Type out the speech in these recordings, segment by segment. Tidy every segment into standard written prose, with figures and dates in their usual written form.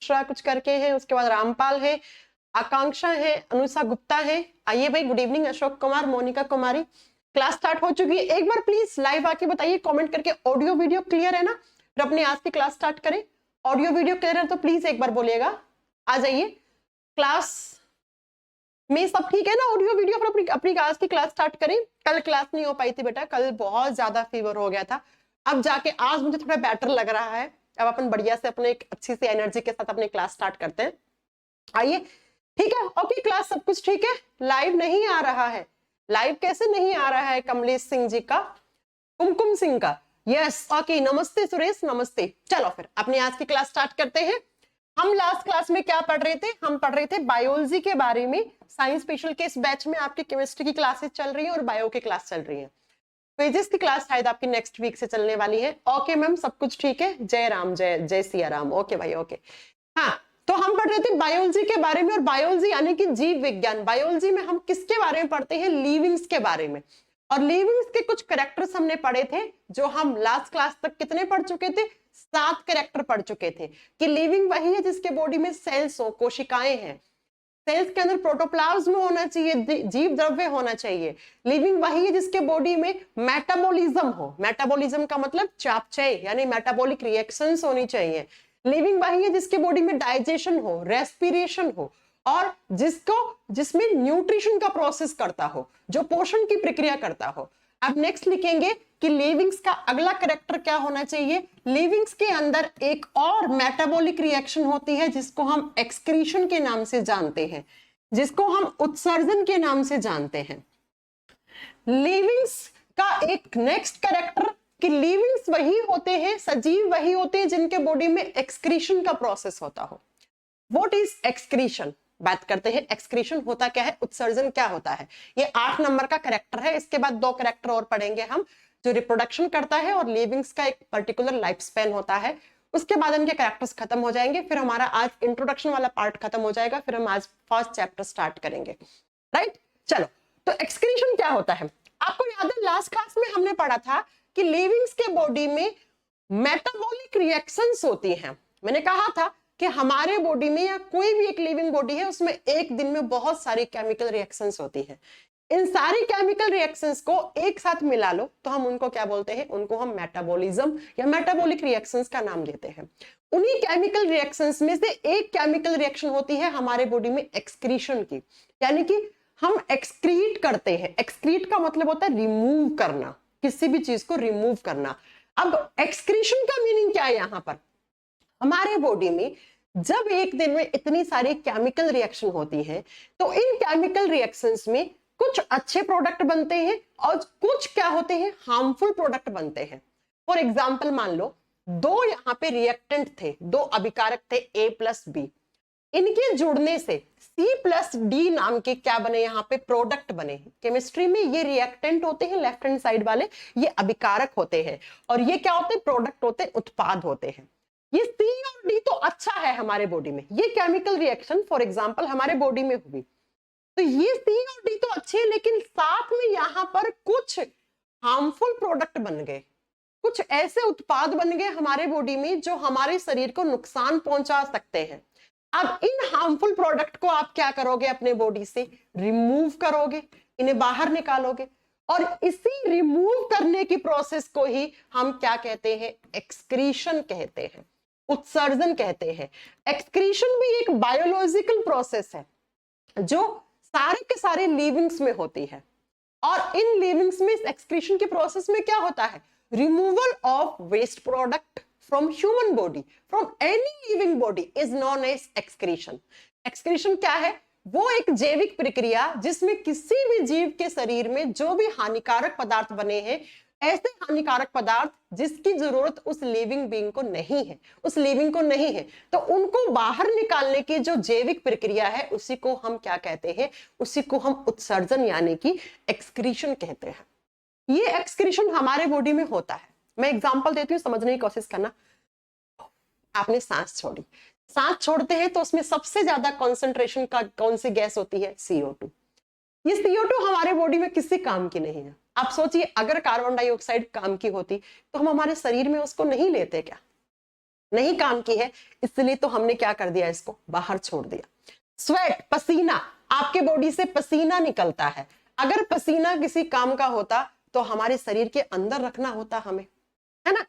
मिश्रा कुछ करके हैं, उसके बाद रामपाल है, आकांक्षा है, अनुषा गुप्ता है। आइए भाई, गुड इवनिंग अशोक कुमार, मोनिका कुमारी। क्लास स्टार्ट हो चुकी है। एक बार प्लीज लाइव आके बताइए कमेंट करके, ऑडियो वीडियो क्लियर है ना? फिर अपनी आज की क्लास स्टार्ट करें। ऑडियो वीडियो क्लियर है तो प्लीज एक बार बोलिएगा। आ जाइए, क्लास में सब ठीक है ना? Audio video. फिर अपनी आज की क्लास स्टार्ट करें। कल क्लास नहीं हो पाई थी बेटा, कल बहुत ज्यादा फीवर हो गया था। अब जाके आज मुझे थोड़ा बेटर लग रहा है। अब अपन बढ़िया से अपने एक अच्छी सी एनर्जी के साथ अपनी क्लास स्टार्ट करते हैं। आइए, ठीक है, ओके, क्लास सब कुछ ठीक है। लाइव नहीं आ रहा है? लाइव कैसे नहीं आ रहा है? कमलेश सिंह जी का, कुमकुम सिंह का, यस, ओके, नमस्ते सुरेश, नमस्ते। चलो फिर अपनी आज की क्लास स्टार्ट करते हैं। हम लास्ट क्लास में क्या पढ़ रहे थे? हम पढ़ रहे थे बायोलॉजी के बारे में। साइंस स्पेशल के इस बैच में आपकी केमिस्ट्री की क्लासेस चल रही है और बायो की क्लास चल रही है। फिजिक्स की क्लास शायद आपकी नेक्स्ट वीक से चलने वाली है। ओके मैम, सब कुछ ठीक है? जय राम, जय जय सिया राम। ओके भाई, ओके। हाँ, तो हम पढ़ रहे थे बायोलॉजी के बारे में, और बायोलॉजी यानी कि जीव विज्ञान। बायोलॉजी में हम किसके बारे में पढ़ते हैं? लिविंग्स के बारे में। और लिविंग्स के कुछ कैरेक्टर्स हमने पढ़े थे, जो हम लास्ट क्लास तक कितने पढ़ चुके थे? 7 कैरेक्टर पढ़ चुके थे। कि लिविंग वही है जिसके बॉडी में सेल्स हो, कोशिकाएं हैं। सेल्स के अंदर प्रोटोप्लाज्म होना चाहिए, जीव द्रव्य होना चाहिए। लिविंग वही है जिसके बॉडी में मेटाबॉलिज्म हो। मेटाबॉलिज्म का मतलब चापचय, यानी मेटाबॉलिक रिएक्शंस होनी चाहिए। लिविंग वही है जिसके बॉडी में डाइजेशन हो, रेस्पिरेशन हो, और जिसमें न्यूट्रिशन का प्रोसेस करता हो, जो पोषण की प्रक्रिया करता हो। अब नेक्स्ट लिखेंगे कि लिविंग्स का अगला कैरेक्टर क्या होना चाहिए? लिविंग्स के अंदर एक और मेटाबॉलिक रिएक्शन होती है जिसको हम एक्सक्रीशन के नाम से जानते हैं, जिसको हम उत्सर्जन के नाम से जानते हैं। लिविंग्स का एक नेक्स्ट कैरेक्टर कि लिविंग्स वही होते हैं, सजीव वही होते हैं जिनके बॉडी में एक्सक्रीशन का प्रोसेस होता हो। What is excretion? बात करते हैं, एक्सक्रीशन होता क्या है, उत्सर्जन क्या होता है। ये 8 नंबर का कैरेक्टर है। इसके बाद 2 कैरेक्टर और पढ़ेंगे हम, जो रिप्रोडक्शन करता है और लिविंग्स का एक पर्टिकुलर लाइफ स्पैन होता है। उसके बाद इनके कैरेक्टर्स खत्म हो जाएंगे। फिर हमारा आज इंट्रोडक्शन वाला पार्ट खत्म हो जाएगा। फिर हम आज फर्स्ट चैप्टर स्टार्ट करेंगे, राइट? चलो, तो एक्सक्रीशन क्या होता है? आपको याद है लास्ट क्लास में हमने पढ़ा था कि लिविंग्स के बॉडी में मेटाबॉलिक रिएक्शंस होती हैं। मैंने कहा था कि हमारे बॉडी में या कोई भी एक लिविंग बॉडी है, उसमें एक दिन में बहुत सारी केमिकल रिएक्शंस होती हैं। इन सारी केमिकल रिएक्शंस को एक साथ मिला लो तो हम उनको क्या बोलते हैं? उनको हम मेटाबॉलिज्म या मेटाबॉलिक रिएक्शंस का नाम देते हैं। उन्हीं केमिकल रिएक्शंस में से एक केमिकल रिएक्शन होती है हमारे बॉडी में एक्सक्रीशन की, यानी कि हम एक्सक्रीट करते हैं। एक्सक्रीट का मतलब होता है रिमूव करना, किसी भी चीज को रिमूव करना। अब एक्सक्रीशन का मीनिंग क्या है? यहां पर हमारे बॉडी में जब एक दिन में इतनी सारी केमिकल रिएक्शन होती है, तो इन केमिकल रिएक्शंस में कुछ अच्छे प्रोडक्ट बनते हैं और कुछ क्या होते हैं? हार्मफुल प्रोडक्ट बनते हैं। फॉर एग्जाम्पल, मान लो 2 यहाँ पे रिएक्टेंट थे, 2 अभिकारक थे, A+B। इनके जुड़ने से C+D नाम के क्या बने? यहाँ पे प्रोडक्ट बने। केमिस्ट्री में ये रिएक्टेंट होते हैं, लेफ्ट हैंड साइड वाले, ये अभिकारक होते हैं, और ये क्या होते हैं? प्रोडक्ट होते हैं, उत्पाद होते हैं। ये C और D तो अच्छा है हमारे बॉडी में, ये केमिकल रिएक्शन फॉर एग्जांपल हमारे बॉडी में हुई, तो ये C और D तो अच्छे हैं, लेकिन साथ में यहाँ पर कुछ हार्मफुल प्रोडक्ट बन गए, कुछ ऐसे उत्पाद बन गए हमारे बॉडी में जो हमारे शरीर को नुकसान पहुंचा सकते हैं। अब इन हार्मफुल प्रोडक्ट को आप क्या करोगे? अपने बॉडी से रिमूव करोगे, इन्हें बाहर निकालोगे, और इसी रिमूव करने की प्रोसेस को ही हम क्या कहते हैं? एक्सक्रीशन कहते हैं, उत्सर्जन कहते हैं। एक्सक्रीशन भी एक बायोलॉजिकल प्रोसेस है जो सारे के सारे लिविंग्स में होती है, और इन लिविंग्स में एक्सक्रीशन के प्रोसेस में क्या होता है? Removal of waste product from human body, from any living body is known as excretion. Excretion क्या है? वो एक जैविक प्रक्रिया जिसमें किसी भी जीव के शरीर में जो भी हानिकारक पदार्थ बने हैं, ऐसे हानिकारक पदार्थ जिसकी जरूरत उस लिविंग बीइंग को नहीं है, उस लिविंग को नहीं है, तो उनको बाहर निकालने की जो जैविक प्रक्रिया है, उसी को हम क्या कहते हैं? उसी को हम उत्सर्जन यानी कि एक्सक्रीशन कहते हैं। ये एक्सक्रीशन हमारे बॉडी में होता है। मैं एग्जांपल देती हूँ, समझने की कोशिश करना। आपने सांस छोड़ी, सांस छोड़ते हैं तो उसमें सबसे ज्यादा कॉन्सेंट्रेशन का कौन सी गैस होती है? CO2। ये CO2 हमारे बॉडी में किसी काम की नहीं है। आप सोचिए, अगर कार्बन डाइऑक्साइड काम की होती तो हम हमारे शरीर में उसको नहीं लेते क्या? नहीं काम की है, इसलिए तो हमने क्या कर दिया, इसको बाहर छोड़ दिया। स्वेट, पसीना, आपके बॉडी से पसीना निकलता है। अगर पसीना किसी काम का होता तो हमारे शरीर के अंदर रखना होता हमें, है ना।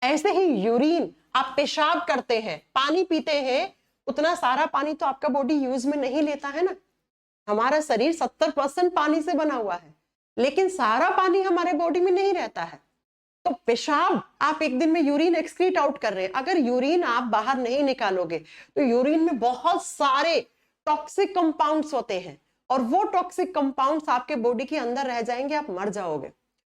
ऐसे ही यूरिन, आप पेशाब करते हैं, पानी पीते हैं, उतना सारा पानी तो आपका बॉडी यूज में नहीं लेता है ना। हमारा शरीर 70% पानी से बना हुआ है, लेकिन सारा पानी हमारे बॉडी में नहीं रहता है। तो पेशाब, आप एक दिन में यूरिन एक्सक्रीट आउट कर रहे हैं, अगर यूरिन आप बाहर नहीं निकालोगे तो यूरिन में बहुत सारे टॉक्सिक कंपाउंड्स होते हैं, और वो टॉक्सिक कंपाउंड्स आपके बॉडी के अंदर रह जाएंगे, आप मर जाओगे।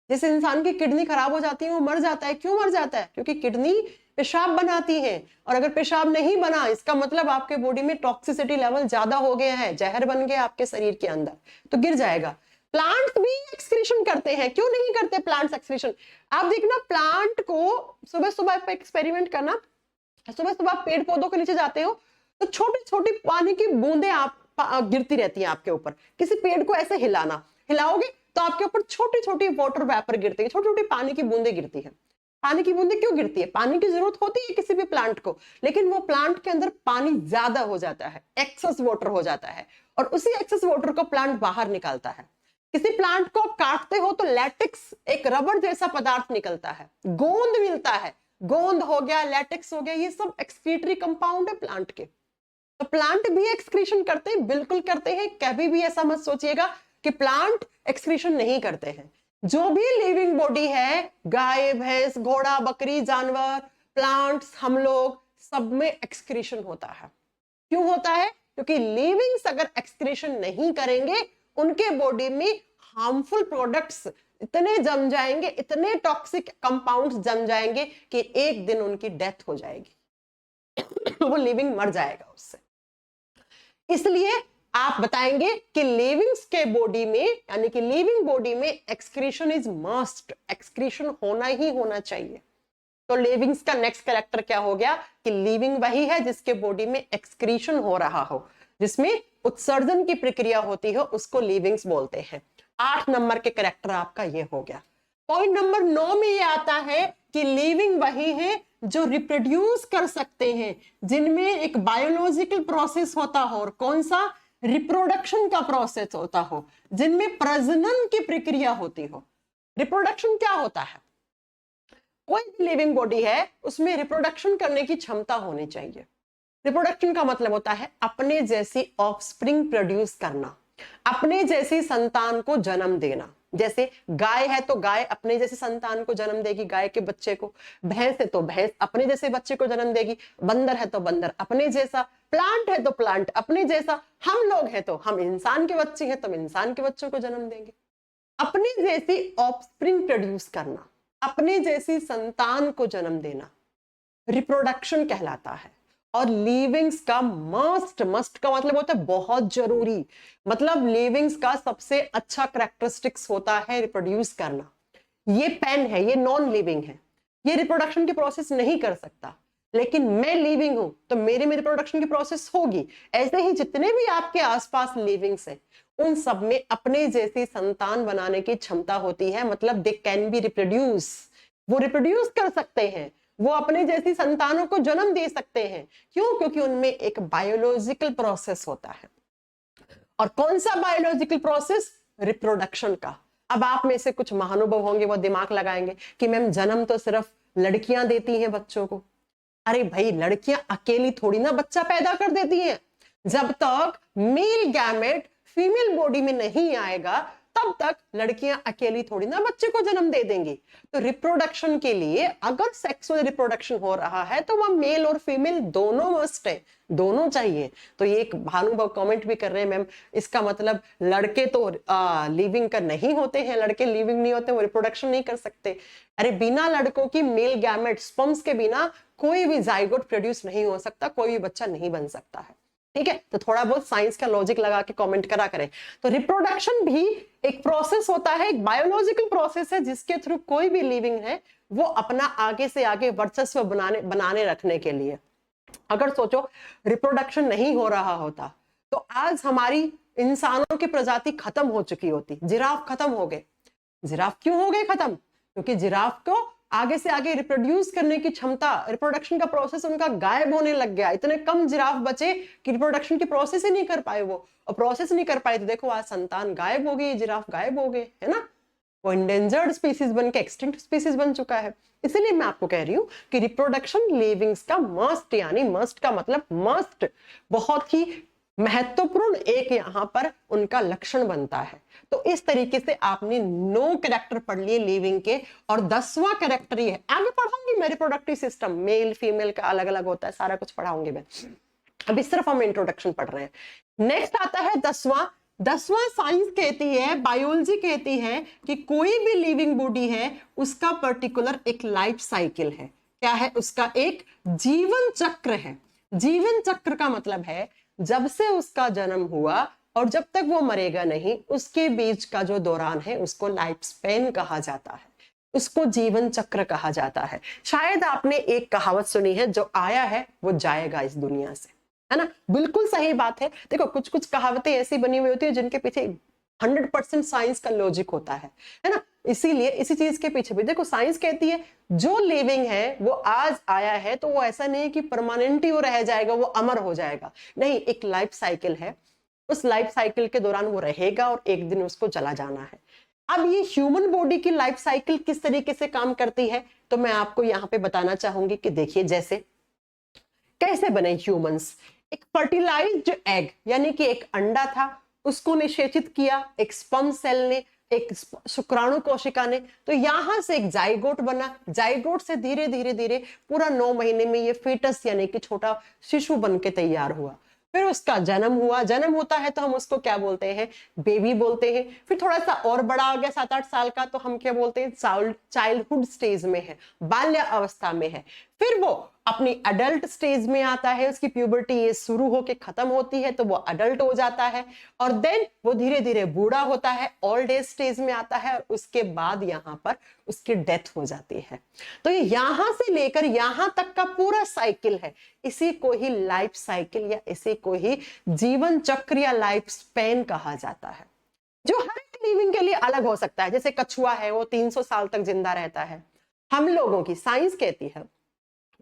जिस इंसान की किडनी खराब हो जाती है वो मर जाता है। क्यों मर जाता है? क्योंकि किडनी पेशाब बनाती है, और अगर पेशाब नहीं बना, इसका मतलब आपके बॉडी में टॉक्सिसिटी लेवल ज्यादा हो गया है, जहर बन गया आपके शरीर के अंदर, तो गिर जाएगा। प्लांट भी एक्सक्रीशन करते हैं, क्यों नहीं करते प्लांट्स एक्सक्रीशन? आप देखना, प्लांट को सुबह सुबह पे एक्सपेरिमेंट करना, सुबह सुबह पेड़ पौधों के नीचे जाते हो तो छोटी छोटी पानी की बूंदें आप गिरती रहती हैं आपके ऊपर। किसी पेड़ को ऐसे हिलाना, हिलाओगे तो आपके ऊपर छोटी छोटी वाटर वेपर गिरती है, छोटी छोटी पानी की बूंदें गिरती है। पानी की बूंदें क्यों गिरती है? पानी की जरूरत होती है किसी भी प्लांट को, लेकिन वो प्लांट के अंदर पानी ज्यादा हो जाता है, एक्सेस वाटर हो जाता है, और उसी एक्सेस वाटर को प्लांट बाहर निकालता है। किसी प्लांट को काटते हो तो लैटेक्स, एक रबर जैसा पदार्थ निकलता है, गोंद मिलता है, गोंद हो गया, लैटेक्स हो गया, ये सब एक्सक्रीटरी कंपाउंड है प्लांट के। तो प्लांट भी एक्सक्रीशन करते हैं, बिल्कुल करते हैं, कभी भी ऐसा मत सोचिएगा कि प्लांट एक्सक्रीशन नहीं करते हैं। जो भी लिविंग बॉडी है, गाय, भैंस, घोड़ा, बकरी, जानवर, प्लांट्स, हम लोग, सब में एक्सक्रीशन होता है। क्यों होता है? क्योंकि लिविंग्स अगर एक्सक्रीशन नहीं करेंगे, उनके बॉडी में हार्मफुल प्रोडक्ट्स इतने जम जाएंगे, इतने टॉक्सिक कंपाउंड्स जम जाएंगे कि एक दिन उनकी डेथ हो जाएगी वो लिविंग मर जाएगा उससे। इसलिए आप बताएंगे कि लिविंग्स के बॉडी में, यानी कि लिविंग बॉडी में एक्सक्रीशन इज मस्ट, एक्सक्रीशन होना ही होना चाहिए। तो लिविंग्स का नेक्स्ट कैरेक्टर क्या हो गया कि लिविंग वही है जिसके बॉडी में एक्सक्रीशन हो रहा हो, जिसमें उत्सर्जन की प्रक्रिया होती है, उसको लिविंग्स बोलते हैं। 8 नंबर के कैरेक्टर आपका ये हो गया। पॉइंट नंबर 9 में ये आता है कि लिविंग वही है जो रिप्रोड्यूस कर सकते हैं, जिनमें एक बायोलॉजिकल प्रोसेस होता हो, और कौन सा? रिप्रोडक्शन का प्रोसेस होता हो, जिनमें प्रजनन की प्रक्रिया होती हो। रिप्रोडक्शन क्या होता है? कोई भी लिविंग बॉडी है उसमें रिप्रोडक्शन करने की क्षमता होनी चाहिए। रिप्रोडक्शन का मतलब होता है अपने जैसी ऑफस्प्रिंग प्रोड्यूस करना, अपने जैसी संतान को जन्म देना। जैसे गाय है तो गाय अपने जैसे संतान को जन्म देगी, गाय के बच्चे को। भैंस है तो भैंस अपने जैसे बच्चे को जन्म देगी। बंदर है तो बंदर अपने जैसा। प्लांट है तो प्लांट अपने जैसा। हम लोग हैं तो हम इंसान के बच्चे हैं तो हम इंसान के बच्चों को जन्म देंगे। अपने जैसी ऑफस्प्रिंग प्रोड्यूस करना, अपने जैसी संतान को जन्म देना रिप्रोडक्शन कहलाता है। और लिविंग्स का मस्ट का मतलब होता है बहुत जरूरी, मतलब लिविंग्स का सबसे अच्छा कैरेक्टरिस्टिक्स होता है रिप्रोड्यूस करना। ये पेन है, ये नॉन लिविंग है, ये रिप्रोडक्शन की प्रोसेस नहीं कर सकता, लेकिन मैं लिविंग हूं तो मेरे में रिप्रोडक्शन की प्रोसेस होगी। ऐसे ही जितने भी आपके आसपास लिविंग्स हैं उन सब में अपने जैसी संतान बनाने की क्षमता होती है, मतलब दे कैन बी रिप्रोड्यूस, वो रिप्रोड्यूस कर सकते हैं, वो अपने जैसी संतानों को जन्म दे सकते हैं। क्यों? क्योंकि उनमें एक बायोलॉजिकल प्रोसेस होता है। और कौन सा बायोलॉजिकल प्रोसेस? रिप्रोडक्शन का। अब आप में से कुछ महानुभव होंगे, वो दिमाग लगाएंगे कि मैम जन्म तो सिर्फ लड़कियां देती हैं बच्चों को। अरे भाई, लड़कियां अकेली थोड़ी ना बच्चा पैदा कर देती हैं। जब तक मेल गैमेट फीमेल बॉडी में नहीं आएगा तब तक लड़कियां अकेली थोड़ी ना बच्चे को जन्म दे देंगी। तो रिप्रोडक्शन के लिए अगर सेक्सुअल रिप्रोडक्शन हो रहा है तो वह मेल और फीमेल दोनों मस्ट है, दोनों चाहिए। तो ये एक भानुभव कमेंट भी कर रहे हैं, मैम इसका मतलब लड़के तो लिविंग का नहीं होते हैं, लड़के लिविंग नहीं होते, वो रिप्रोडक्शन नहीं कर सकते। अरे बिना लड़कों की मेल गैमेट स्पर्म्स के बिना कोई भी जाइगोट प्रोड्यूस नहीं हो सकता, कोई भी बच्चा नहीं बन सकता है। ठीक है, तो थोड़ा बहुत साइंस का लॉजिक लगा के कमेंट करा करें। तो रिप्रोडक्शन भी एक प्रोसेस होता है, एक बायोलॉजिकल प्रोसेस है, जिसके थ्रू कोई भी लिविंग है वो अपना आगे से आगे वर्चस्व बनाने रखने के लिए। अगर सोचो रिप्रोडक्शन नहीं हो रहा होता तो आज हमारी इंसानों की प्रजाति खत्म हो चुकी होती, जिराफ खत्म हो गए। जिराफ क्यों हो गए खत्म? क्योंकि जिराफ को आगे से आगे रिप्रोड्यूस करने की क्षमता, रिप्रोडक्शन का प्रोसेस उनका गायब होने लग गया। इतने कम जिराफ बचे कि रिप्रोडक्शन की प्रोसेस ही नहीं कर पाए वो, और प्रोसेस नहीं कर पाए तो देखो आज संतान गायब हो गई, जिराफ गायब हो गए, है ना। वो इंडेंजर्ड स्पीसीज बन के एक्सटिंक्ट स्पीसीज बन चुका है। इसीलिए मैं आपको कह रही हूं कि रिप्रोडक्शन लिविंग्स का मस्ट, यानी मस्ट का मतलब मस्ट, बहुत ही महत्वपूर्ण एक यहां पर उनका लक्षण बनता है। तो इस तरीके से आपने 9 कैरेक्टर पढ़ लिए लिविंग के, और 10वां कैरेक्टर ये है। आगे पढ़ाऊंगी मैं रिप्रोडक्टिव सिस्टम, मेल फीमेल का अलग अलग होता है, सारा कुछ पढ़ाऊंगी मैं, अभी सिर्फ हम इंट्रोडक्शन पढ़ रहे हैं। नेक्स्ट आता है 10वां साइंस कहती है, बायोलॉजी कहती है कि कोई भी लिविंग बॉडी है उसका पर्टिकुलर एक लाइफ साइकिल है। क्या है? उसका एक जीवन चक्र है। जीवन चक्र का मतलब है जब से उसका जन्म हुआ और जब तक वो मरेगा नहीं, उसके बीच का जो दौरान है उसको लाइफ स्पेन कहा जाता है, उसको जीवन चक्र कहा जाता है। शायद आपने एक कहावत सुनी है, जो आया है वो जाएगा इस दुनिया से, है ना। बिल्कुल सही बात है। देखो कुछ कुछ कहावतें ऐसी बनी हुई होती है जिनके पीछे 100% साइंस का लॉजिक होता है ना। इसीलिए इसी चीज के पीछे भी देखो साइंस कहती है जो लिविंग है वो आज आया है तो वो ऐसा नहीं है कि परमानेंट ही वो रह जाएगा, वो अमर हो जाएगा, नहीं, एक लाइफ साइकिल है। उस लाइफ साइकिल के दौरान वो रहेगा और एक दिन उसको चला जाना है। अब ये ह्यूमन बॉडी की लाइफ साइकिल किस तरीके से काम करती है तो मैं आपको यहाँ पे बताना चाहूंगी कि देखिए जैसे कैसे बने ह्यूमंस। एक फर्टिलाइज्ड एग यानी कि एक अंडा था, उसको निषेचित किया एक स्पर्म सेल ने, एक शुक्राणु कोशिका ने, तो यहां से एक जाइगोट बना। जाइगोट से धीरे धीरे धीरे पूरा 9 महीने में ये फीटस यानी कि छोटा शिशु बन के तैयार हुआ। फिर उसका जन्म हुआ। जन्म होता है तो हम उसको क्या बोलते हैं? बेबी बोलते हैं। फिर थोड़ा सा और बड़ा हो गया 7-8 साल का तो हम क्या बोलते हैं? चाइल्डहुड स्टेज में है, बाल्य अवस्था में है। फिर वो अपनी अडल्ट स्टेज में आता है, उसकी प्यूबर्टी ये शुरू होके खत्म होती है तो वो अडल्ट हो जाता है, और देन वो धीरे धीरे बूढ़ा होता है, ओल्ड एज स्टेज में आता है, और उसके बाद यहाँ पर उसकी डेथ हो जाती है। तो ये यहां से लेकर यहां तक का पूरा साइकिल है, इसी को ही लाइफ साइकिल या इसी को ही जीवन चक्र या लाइफ स्पेन कहा जाता है, जो हर एक लिविंग के लिए अलग हो सकता है। जैसे कछुआ है वो 300 साल तक जिंदा रहता है। हम लोगों की साइंस कहती है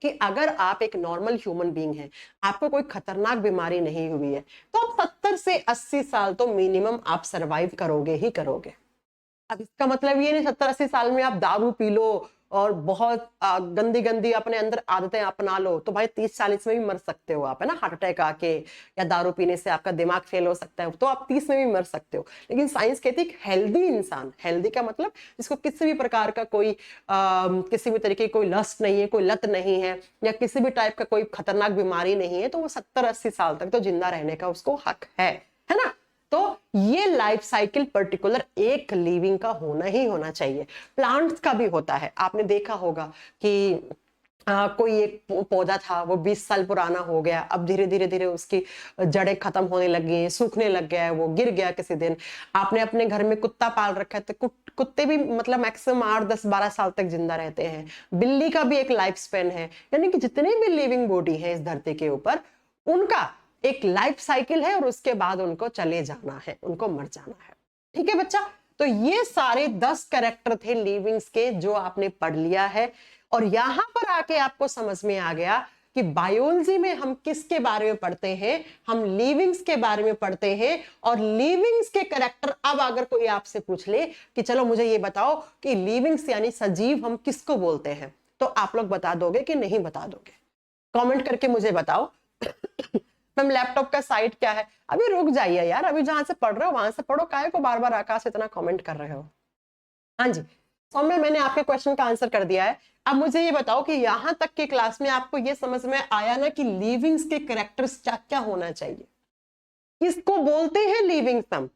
कि अगर आप एक नॉर्मल ह्यूमन बीइंग हैं, आपको कोई खतरनाक बीमारी नहीं हुई है, तो आप 70 से 80 साल तो मिनिमम आप सरवाइव करोगे ही करोगे। अब इसका मतलब ये नहीं 70-80 साल में आप दारू पी लो और बहुत गंदी गंदी अपने अंदर आदतें अपना लो तो भाई 30-40 में भी मर सकते हो आप, है ना। हार्ट अटैक आके या दारू पीने से आपका दिमाग फेल हो सकता है, तो आप 30 में भी मर सकते हो। लेकिन साइंस कहती है हेल्दी इंसान, हेल्दी का मतलब जिसको किसी भी प्रकार का कोई किसी भी तरीके की कोई लस्ट नहीं है, कोई लत नहीं है, या किसी भी टाइप का कोई खतरनाक बीमारी नहीं है, तो वो 70-80 साल तक तो जिंदा रहने का उसको हक है ना। तो ये लाइफ साइकिल पर्टिकुलर एक लिविंग का होना ही होना चाहिए। प्लांट्स का भी होता है, आपने देखा होगा कि कोई एक पौधा था वो 20 साल पुराना हो गया, अब धीरे धीरे धीरे उसकी जड़ें खत्म होने लगी, सूखने लग गया है, वो गिर गया किसी दिन। आपने अपने घर में कुत्ता पाल रखा है तो कुत्ते भी मतलब मैक्सिमम 8-10-12 साल तक जिंदा रहते हैं। बिल्ली का भी एक लाइफ स्पेन है। यानी कि जितने भी लिविंग बॉडी है इस धरती के ऊपर उनका एक लाइफ साइकिल है और उसके बाद उनको चले जाना है, उनको मर जाना है। ठीक है बच्चा, तो ये सारे 10 कैरेक्टर थे लिविंग्स के जो आपने पढ़ लिया है, और यहां पर आके आपको समझ में आ गया कि बायोलॉजी में हम किसके बारे में पढ़ते हैं? हम लिविंग्स के बारे में पढ़ते हैं। और लिविंग्स के कैरेक्टर, अब अगर कोई आपसे पूछ ले कि चलो मुझे ये बताओ कि लिविंग्स यानी सजीव हम किसको बोलते हैं, तो आप लोग बता दोगे कि नहीं बता दोगे? कमेंट करके मुझे बताओ। मैम लैपटॉप का साइट क्या है? अभी रुक जाइए यार, अभी जहां से पढ़ रहे हो वहां से पढ़ो, काहे को बार बार आकाश इतना कमेंट कर रहे हो। हाँ जी सौम्य, मैंने आपके क्वेश्चन का आंसर कर दिया है। अब मुझे ये बताओ कि यहां तक की क्लास में आपको ये समझ में आया ना कि लिविंग्स के कैरेक्टर्स क्या क्या होना चाहिए, किसको बोलते हैं लिविंग्स हम,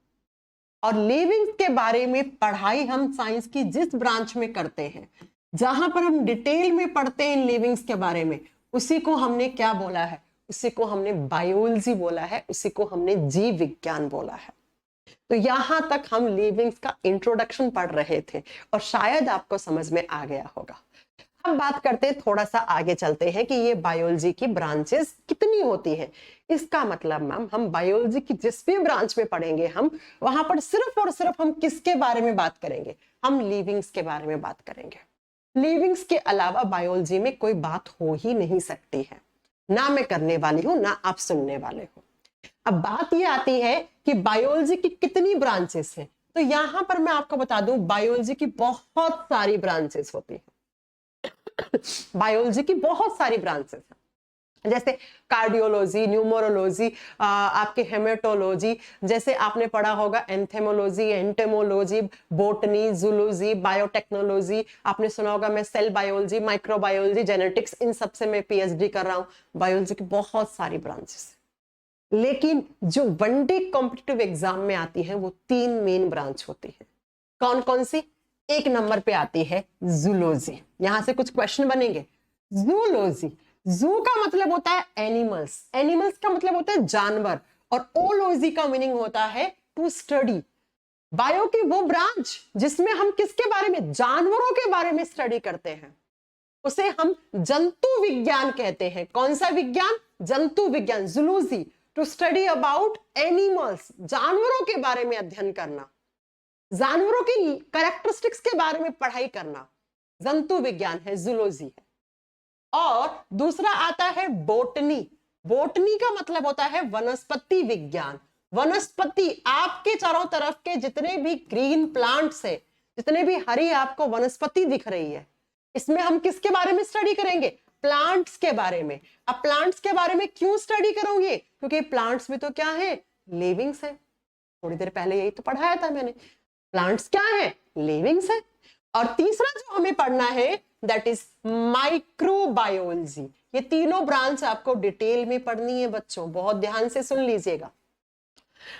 और लिविंग्स के बारे में पढ़ाई हम साइंस की जिस ब्रांच में करते हैं, जहां पर हम डिटेल में पढ़ते हैं लिविंग्स के बारे में, उसी को हमने क्या बोला है? उसी को हमने बायोलॉजी बोला है, उसी को हमने जीव विज्ञान बोला है। तो यहां तक हम लिविंग्स का इंट्रोडक्शन पढ़ रहे थे और शायद आपको समझ में आ गया होगा। अब बात करते हैं, थोड़ा सा आगे चलते हैं कि ये बायोलॉजी की ब्रांचेस कितनी होती है। इसका मतलब मैम हम बायोलॉजी की जिस भी ब्रांच में पढ़ेंगे हम वहां पर सिर्फ और सिर्फ हम किसके बारे में बात करेंगे? हम लिविंग्स के बारे में बात करेंगे। लिविंग्स के अलावा बायोलॉजी में कोई बात हो ही नहीं सकती है। ना मैं करने वाली हूं, ना आप सुनने वाले हो। अब बात ये आती है कि बायोलॉजी की कितनी ब्रांचेस हैं। तो यहां पर मैं आपको बता दूं, बायोलॉजी की बहुत सारी ब्रांचेस होती हैं। बायोलॉजी की बहुत सारी ब्रांचेस हैं, जैसे कार्डियोलॉजी, न्यूमरोलॉजी, आपके हेमेटोलॉजी, जैसे आपने पढ़ा होगा एंथेमोलॉजी, एंटेमोलॉजी, बोटनी, जूलॉजी, बायोटेक्नोलॉजी, आपने सुना होगा मैं सेल बायोलॉजी, माइक्रोबायोलॉजी, जेनेटिक्स, इन सब से मैं पीएचडी कर रहा हूं। बायोलॉजी की बहुत सारी ब्रांचेस, लेकिन जो वनडे कॉम्पिटिटिव एग्जाम में आती है वो 3 मेन ब्रांच होती है। कौन कौन सी? एक नंबर पे आती है जूलॉजी। यहां से कुछ क्वेश्चन बनेंगे। जूलॉजी, जू का मतलब होता है एनिमल्स, एनिमल्स का मतलब होता है जानवर, और ओलॉजी का मीनिंग होता है टू स्टडी। बायो की वो ब्रांच जिसमें हम किसके बारे में? जानवरों के बारे में स्टडी करते हैं, उसे हम जंतु विज्ञान कहते हैं। कौन सा विज्ञान? जंतु विज्ञान, zoology, to study about animals, जानवरों के बारे में अध्ययन करना, जानवरों की कैरेक्टरिस्टिक्स के बारे में पढ़ाई करना, जंतु विज्ञान है, जूलॉजी है। और दूसरा आता है बोटनी। बोटनी का मतलब होता है वनस्पति विज्ञान। वनस्पति, आपके चारों तरफ के जितने भी ग्रीन प्लांट्स है, जितने भी हरी आपको वनस्पति दिख रही है, इसमें हम किसके बारे में स्टडी करेंगे? प्लांट्स के बारे में। अब प्लांट्स के बारे में क्यों स्टडी करोगे? क्योंकि प्लांट्स में तो क्या है? लिविंग्स है। थोड़ी देर पहले यही तो पढ़ाया था मैंने, प्लांट्स क्या है? लिविंग्स है। और तीसरा जो हमें पढ़ना है दैट इज माइक्रोबायोलॉजी। ये तीनों ब्रांच आपको डिटेल में पढ़नी है बच्चों, बहुत ध्यान से सुन लीजिएगा।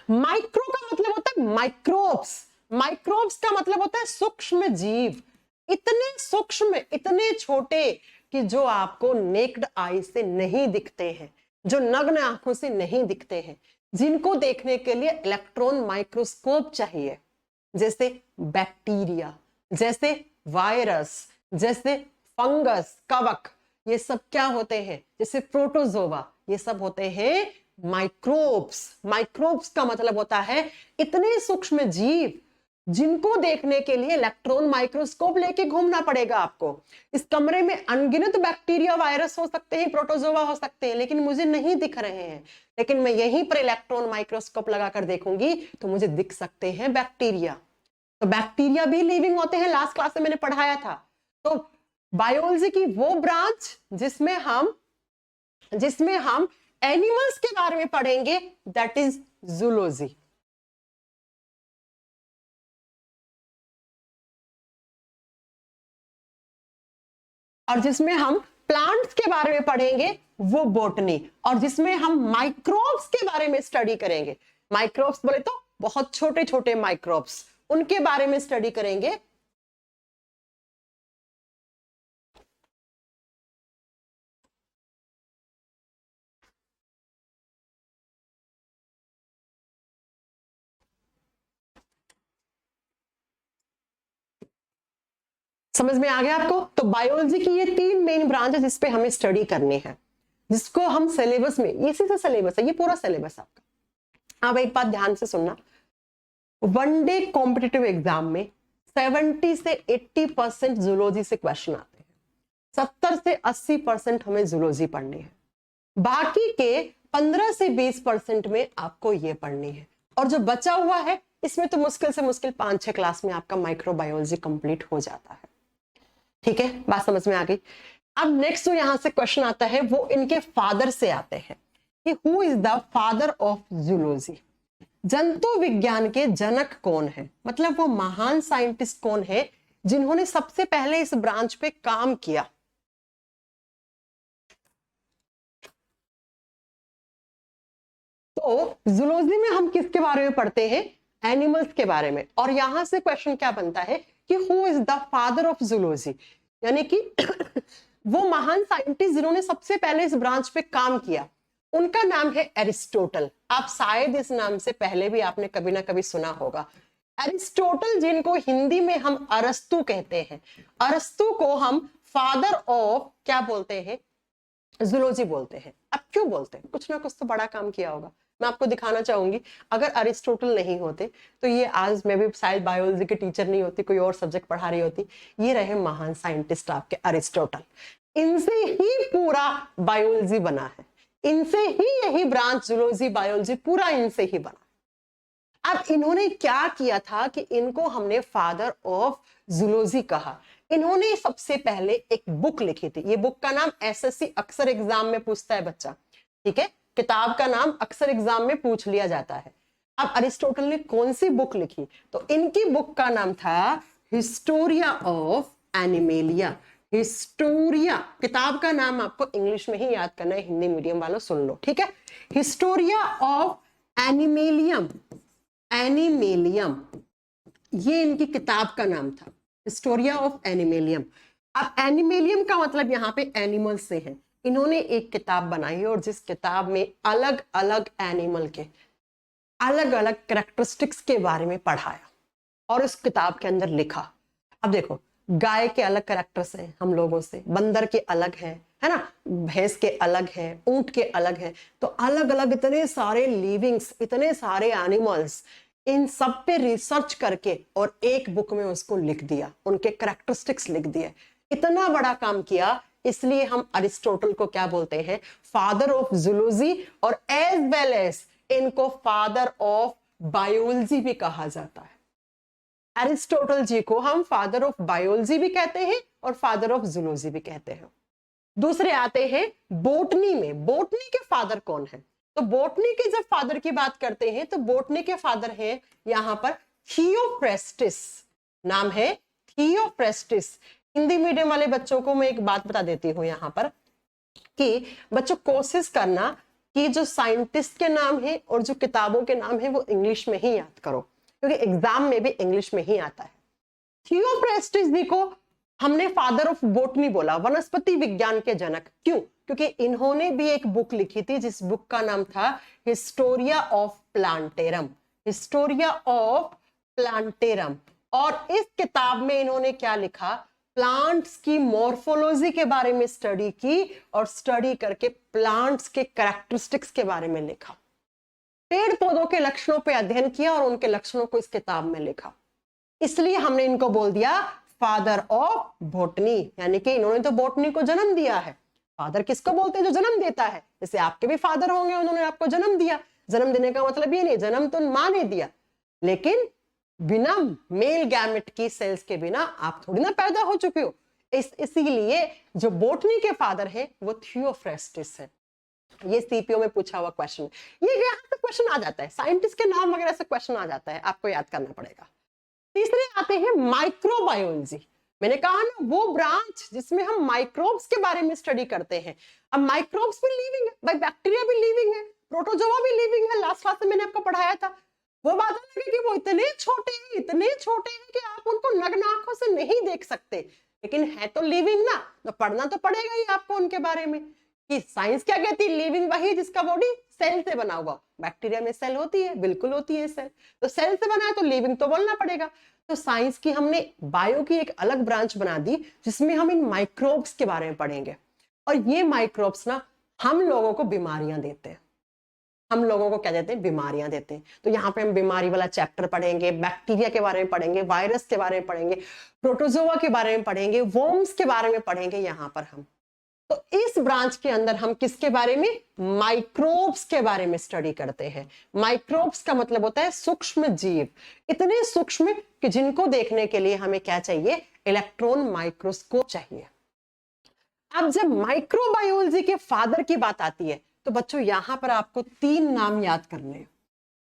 माइक्रो का मतलब होता है माइक्रोब्स, माइक्रोब्स का मतलब होता है सूक्ष्म जीव। इतने सूक्ष्म, इतने छोटे कि जो आपको नेक्ड आई से नहीं दिखते हैं, जो नग्न आंखों से नहीं दिखते हैं, जिनको देखने के लिए इलेक्ट्रॉन माइक्रोस्कोप चाहिए, जैसे बैक्टीरिया, जैसे वायरस, जैसे फंगस, कवक, ये सब क्या होते हैं? जैसे प्रोटोजोवा, ये सब होते हैं माइक्रोब्स। माइक्रोब्स का मतलब होता है इतने सूक्ष्म जीव जिनको देखने के लिए इलेक्ट्रॉन माइक्रोस्कोप लेके घूमना पड़ेगा आपको। इस कमरे में अनगिनत बैक्टीरिया, वायरस हो सकते हैं, प्रोटोजोवा हो सकते हैं, लेकिन मुझे नहीं दिख रहे हैं। लेकिन मैं यहीं पर इलेक्ट्रॉन माइक्रोस्कोप लगाकर देखूंगी तो मुझे दिख सकते हैं बैक्टीरिया। तो बैक्टीरिया भी लिविंग होते हैं, लास्ट क्लास में मैंने पढ़ाया था। तो बायोलॉजी की वो ब्रांच जिसमें हम एनिमल्स के बारे में पढ़ेंगे, दैट इज जूलॉजी। और जिसमें हम प्लांट्स के बारे में पढ़ेंगे वो बोटनी, और जिसमें हम माइक्रोब्स के बारे में स्टडी करेंगे, माइक्रोब्स बोले तो बहुत छोटे छोटे माइक्रोब्स, उनके बारे में स्टडी करेंगे, समझ में आ गया आपको? तो बायोलॉजी की ये 3 मेन ब्रांच है जिसपे हमें स्टडी करनी है, जिसको हम सिलेबस में, इसी से सिलेबस है, ये पूरा सिलेबस आपका। अब एक बात ध्यान से सुनना, वनडे कॉम्पिटिटिव एग्जाम में 70 से 80% जूलॉजी से क्वेश्चन आते हैं, 70 से 80% हमें जूलॉजी पढ़नी है, बाकी के 15 से 20% में आपको ये पढ़नी है। और जो बचा हुआ है इसमें तो मुश्किल से मुश्किल 5-6 क्लास में आपका माइक्रोबायोलॉजी कंप्लीट हो जाता है। ठीक है, बात समझ में आ गई? अब नेक्स्ट जो यहां से क्वेश्चन आता है वो इनके फादर से आते हैं कि who is the father of zoology. जंतु विज्ञान के जनक कौन है, मतलब वो महान साइंटिस्ट कौन है जिन्होंने सबसे पहले इस ब्रांच पे काम किया। तो जूलॉजी में हम किसके बारे में पढ़ते हैं? एनिमल्स के बारे में। और यहां से क्वेश्चन क्या बनता है कि who is the father of zoology, यानी कि वो महान साइंटिस्ट जिन्होंने सबसे पहले इस ब्रांच पे काम किया, उनका नाम है एरिस्टोटल। आप शायद इस नाम से पहले भी आपने कभी ना कभी सुना होगा। एरिस्टोटल, जिनको हिंदी में हम अरस्तु कहते हैं, अरस्तु को हम फादर ऑफ क्या बोलते हैं? जूलॉजी बोलते हैं। अब क्यों बोलते हैं? कुछ ना कुछ तो बड़ा काम किया होगा, मैं आपको दिखाना चाहूंगी, अगर अरिस्टोटल नहीं होते तो ये आज मैं भी शायद बायोलॉजी के टीचर नहीं होती, कोई और सब्जेक्ट पढ़ा रही होती। ये रहे महान साइंटिस्ट आपके अरिस्टोटल, इनसे ही पूरा बायोलॉजी बना है, इनसे ही यही ब्रांच जूलॉजी बायोलॉजी पूरा इनसे ही बना। अब इन्होंने क्या किया था कि इनको हमने फादर ऑफ जूलॉजी कहा। इन्होंने सबसे पहले एक बुक लिखी थी, ये बुक का नाम एसएससी अक्सर एग्जाम में पूछता है बच्चा, ठीक है, किताब का नाम अक्सर एग्जाम में पूछ लिया जाता है। अब अरिस्टोटल ने कौन सी बुक लिखी, तो इनकी बुक का नाम था हिस्टोरिया ऑफ एनिमेलिया। हिस्टोरिया, किताब का नाम आपको इंग्लिश में ही याद करना है, हिंदी मीडियम वालों सुन लो, ठीक है। हिस्टोरिया ऑफ एनिमेलियम, एनिमेलियम ये इनकी किताब का नाम था, हिस्टोरिया ऑफ एनिमेलियम। अब एनिमेलियम का मतलब यहाँ पे एनिमल से है। इन्होंने एक किताब बनाई और जिस किताब में अलग अलग एनिमल के अलग अलग कैरेक्टरिस्टिक्स के बारे में पढ़ाया और उस किताब के अंदर लिखा। अब देखो, गाय के अलग कैरेक्टर्स हैं हम लोगों से, बंदर के अलग हैं, है ना, भैंस के अलग हैं, ऊंट के अलग हैं, तो अलग अलग इतने सारे लिविंग्स, इतने सारे एनिमल्स, इन सब पे रिसर्च करके और एक बुक में उसको लिख दिया, उनके कैरेक्टरिस्टिक्स लिख दिए। इतना बड़ा काम किया, इसलिए हम अरिस्टोटल को क्या बोलते हैं, फादर ऑफ जूलॉजी, और एज वेल एज इनको फादर ऑफ बायोलॉजी भी कहा जाता है। अरिस्टोटल जी को हम फादर ऑफ बायोलॉजी भी कहते हैं और फादर ऑफ जूलॉजी भी कहते हैं। दूसरे आते हैं बोटनी में। बोटनी के फादर कौन है, तो बोटनी के जब फादर की बात करते हैं तो बोटनी के फादर हैं यहां पर थियोफ्रेस्टिस, नाम है थियोफ्रेस्टिस। हिंदी मीडियम वाले बच्चों को मैं एक बात बता देती हूं यहां पर कि बच्चों कोशिश करना कि जो साइंटिस्ट के नाम है और जो किताबों के नाम है वो इंग्लिश में ही याद करो, क्योंकि एग्जाम में भी इंग्लिश में ही आता है। थियोफ्रेस्टिस जी को हमने फादर ऑफ बोटनी बोला, वनस्पति विज्ञान के जनक। क्यों, क्योंकि इन्होंने भी एक बुक लिखी थी जिस बुक का नाम था Historia of plantarum, Historia of plantarum. और इस किताब में इन्होंने क्या लिखा, प्लांट्स की मॉर्फोलॉजी के बारे में स्टडी की और स्टडी करके प्लांट्स के कैरेक्टरिस्टिक्स के बारे में लिखा, पेड़ पौधों के लक्षणों पर अध्ययन किया और उनके लक्षणों को इस किताब में लिखा। इसलिए हमने इनको बोल दिया फादर ऑफ बोटनी, यानी कि इन्होंने तो बोटनी को जन्म दिया है। फादर किसको बोलते हैं, जो जन्म देता है, जैसे आपके भी फादर होंगे, उन्होंने आपको जन्म दिया। जन्म देने का मतलब ये नहीं, जन्म तो मां ने दिया, लेकिन बिना मेल गैमेट की सेल्स के बिना आप थोड़ी ना पैदा हो चुके हो। इसीलिए जो बोटनी के फादर है वो थियोफ्रेस्टिस है। ये सीपीओ में पूछा हुआ क्वेश्चन, ये यहाँ से क्वेश्चन आ जाता है, साइंटिस्ट के नाम वगैरह से क्वेश्चन आ जाता है, आपको याद करना पड़ेगा। तीसरे आते हैं माइक्रोबायोलॉजी। मैंने कहा ना, वो ब्रांच जिसमें हम माइक्रोब्स के बारे में स्टडी करते हैं। अब माइक्रोब्स भी लिविंग है भाई, बैक्टीरिया भी लिविंग है, प्रोटोजोआ भी लिविंग है, लास्ट क्लास में मैंने आपको पढ़ाया था। वो बात अलग है कि वो इतने छोटे हैं, इतने छोटे हैं कि आप उनको नग्न आंखों से नहीं देख सकते, लेकिन है तो लिविंग ना, तो पढ़ना तो पड़ेगा ही आपको उनके बारे में कि साइंस क्या कहती है, लिविंग वही जिसका बॉडी सेल से बना हुआ। बैक्टीरिया में सेल होती है, बिल्कुल होती है सेल, तो सेल से बना है तो लिविंग तो बोलना पड़ेगा। तो साइंस की हमने बायो की एक अलग ब्रांच बना दी जिसमें हम इन माइक्रोब्स के बारे में पढ़ेंगे। और ये माइक्रोब्स ना हम लोगों को बीमारियां देते हैं, हम लोगों को क्या देते हैं, बीमारियां देते हैं। तो यहाँ पे हम बीमारी वाला चैप्टर पढ़ेंगे, बैक्टीरिया के बारे में पढ़ेंगे, वायरस के बारे में पढ़ेंगे, प्रोटोजोआ के बारे में पढ़ेंगे, वर्म्स के बारे में पढ़ेंगे यहाँ पर हम। तो इस ब्रांच के अंदर हम किसके बारे में, माइक्रोब्स के बारे में स्टडी करते हैं। माइक्रोब्स का मतलब होता है सूक्ष्म जीव, इतने सूक्ष्म कि जिनको देखने के लिए हमें क्या चाहिए, इलेक्ट्रॉन माइक्रोस्कोप चाहिए। अब जब माइक्रोबायोलॉजी के फादर की बात आती है तो बच्चों यहां पर आपको 3 नाम याद करने हैं।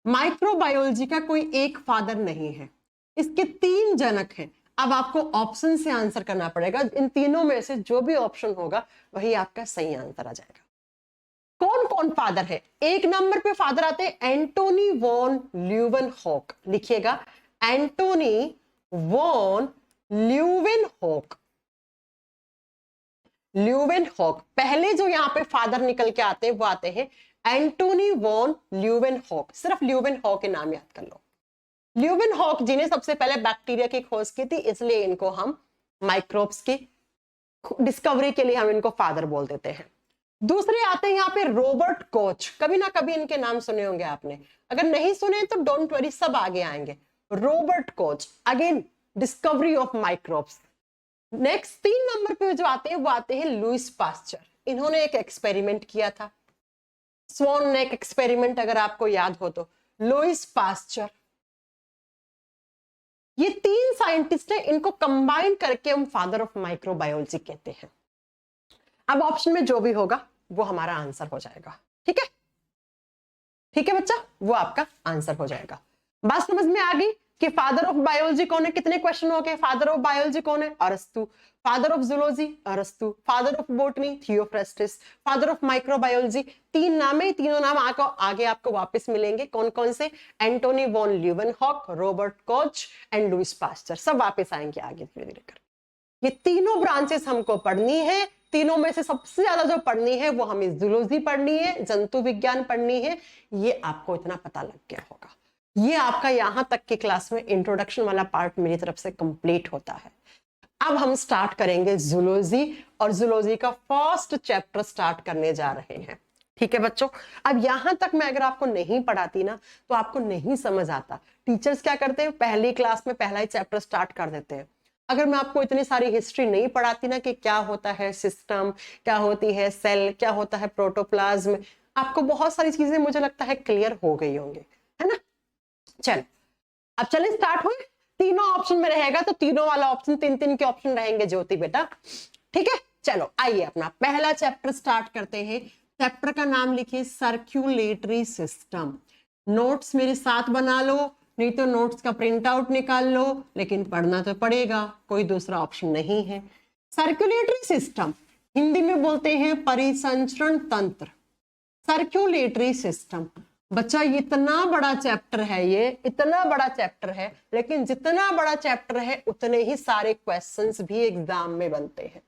माइक्रोबायोलॉजी का कोई एक फादर नहीं है, इसके 3 जनक हैं। अब आपको ऑप्शन से आंसर करना पड़ेगा, इन तीनों में से जो भी ऑप्शन होगा वही आपका सही आंसर आ जाएगा। कौन कौन फादर है, 1 नंबर पे फादर आते हैं एंटोनी वॉन ल्यूवेनहॉक, लिखिएगा एंटोनी वॉन ल्यूवेनहॉक। ल्यूवेनहॉक पहले जो यहाँ पे फादर निकल के आते हैं वो आते हैं एंटोनी वॉन ल्यूवेनहॉक, सिर्फ ल्यूवेनहॉक के नाम याद कर लो। ल्यूवेनहॉक जी ने सबसे पहले बैक्टीरिया की खोज की थी, इसलिए इनको हम माइक्रोब्स की डिस्कवरी के लिए हम इनको फादर बोल देते हैं। दूसरे आते हैं यहाँ पे रॉबर्ट कोच, कभी ना कभी इनके नाम सुने होंगे आपने, अगर नहीं सुने तो डोंट वरी, सब आगे आएंगे। Robert Koch, again discovery of microbes. Next 3 number पे जो आते हैं वो आते हैं लुईस पास्चर। इन्होंने एक एक्सपेरिमेंट किया था, स्वॉन नेक एक्सपेरिमेंट, अगर आपको याद हो तो। लुईस पास्चर, ये 3 साइंटिस्ट हैं, इनको कंबाइन करके हम फादर ऑफ माइक्रोबायोलॉजी कहते हैं। अब ऑप्शन में जो भी होगा वो हमारा आंसर हो जाएगा, ठीक है? ठीक है बच्चा, वो आपका आंसर हो जाएगा। बात समझ में आ गई कि फादर ऑफ बायोलॉजी कौन है? कितने क्वेश्चन हो गए? फादर ऑफ बायोलॉजी कौन है? अरस्तु। फादर ऑफ जूलॉजी अरस्तु। Father of botany Theophrastus. Father of microbiology 3 नाम है, तीनों नाम आगे आपको वापस मिलेंगे। कौन कौन से? Antony von Leeuwenhoek, Robert Koch and Lewis pasture, सब वापस आएंगे आगे धीरे धीरे कर। ये तीनों ब्रांचेस हमको पढ़नी है। तीनों में से सबसे ज्यादा जो पढ़नी है वो हमें जूलॉजी पढ़नी है, जंतु विज्ञान पढ़नी है। ये आपको इतना पता लग गया होगा। ये आपका यहां तक की क्लास में इंट्रोडक्शन वाला पार्ट मेरी तरफ से कंप्लीट होता है। अब हम स्टार्ट करेंगे जूलॉजी, और जूलॉजी का फर्स्ट चैप्टर स्टार्ट करने जा रहे हैं, ठीक है बच्चों? अब यहां तक मैं अगर आपको नहीं पढ़ाती ना तो आपको नहीं समझ आता। टीचर्स क्या करते हैं, पहली क्लास में पहला ही चैप्टर स्टार्ट कर देते हैं। अगर मैं आपको इतनी सारी हिस्ट्री नहीं पढ़ाती ना कि क्या होता है सिस्टम, क्या होती है सेल, क्या होता है प्रोटोप्लाज्म, आपको बहुत सारी चीजें मुझे लगता है क्लियर हो गई होंगे, है ना? चलो अब चले स्टार्ट हुए। तीनों ऑप्शन में रहेगा तो तीनों वाला ऑप्शन, 3 के ऑप्शन रहेंगे ज्योति बेटा, ठीक है? चलो आइए अपना पहला चैप्टर स्टार्ट करते हैं। चैप्टर का नाम लिखिए सर्क्यूलेटरी सिस्टम। नोट्स मेरे साथ बना लो, नहीं तो नोट्स का प्रिंट आउट निकाल लो, लेकिन पढ़ना तो पड़ेगा, कोई दूसरा ऑप्शन नहीं है। सर्क्यूलेटरी सिस्टम हिंदी में बोलते हैं परिसंचरण तंत्र। सर्क्यूलेटरी सिस्टम बच्चा इतना बड़ा चैप्टर है, ये इतना बड़ा चैप्टर है, लेकिन जितना बड़ा चैप्टर है उतने ही सारे क्वेश्चंस भी एग्जाम में बनते हैं,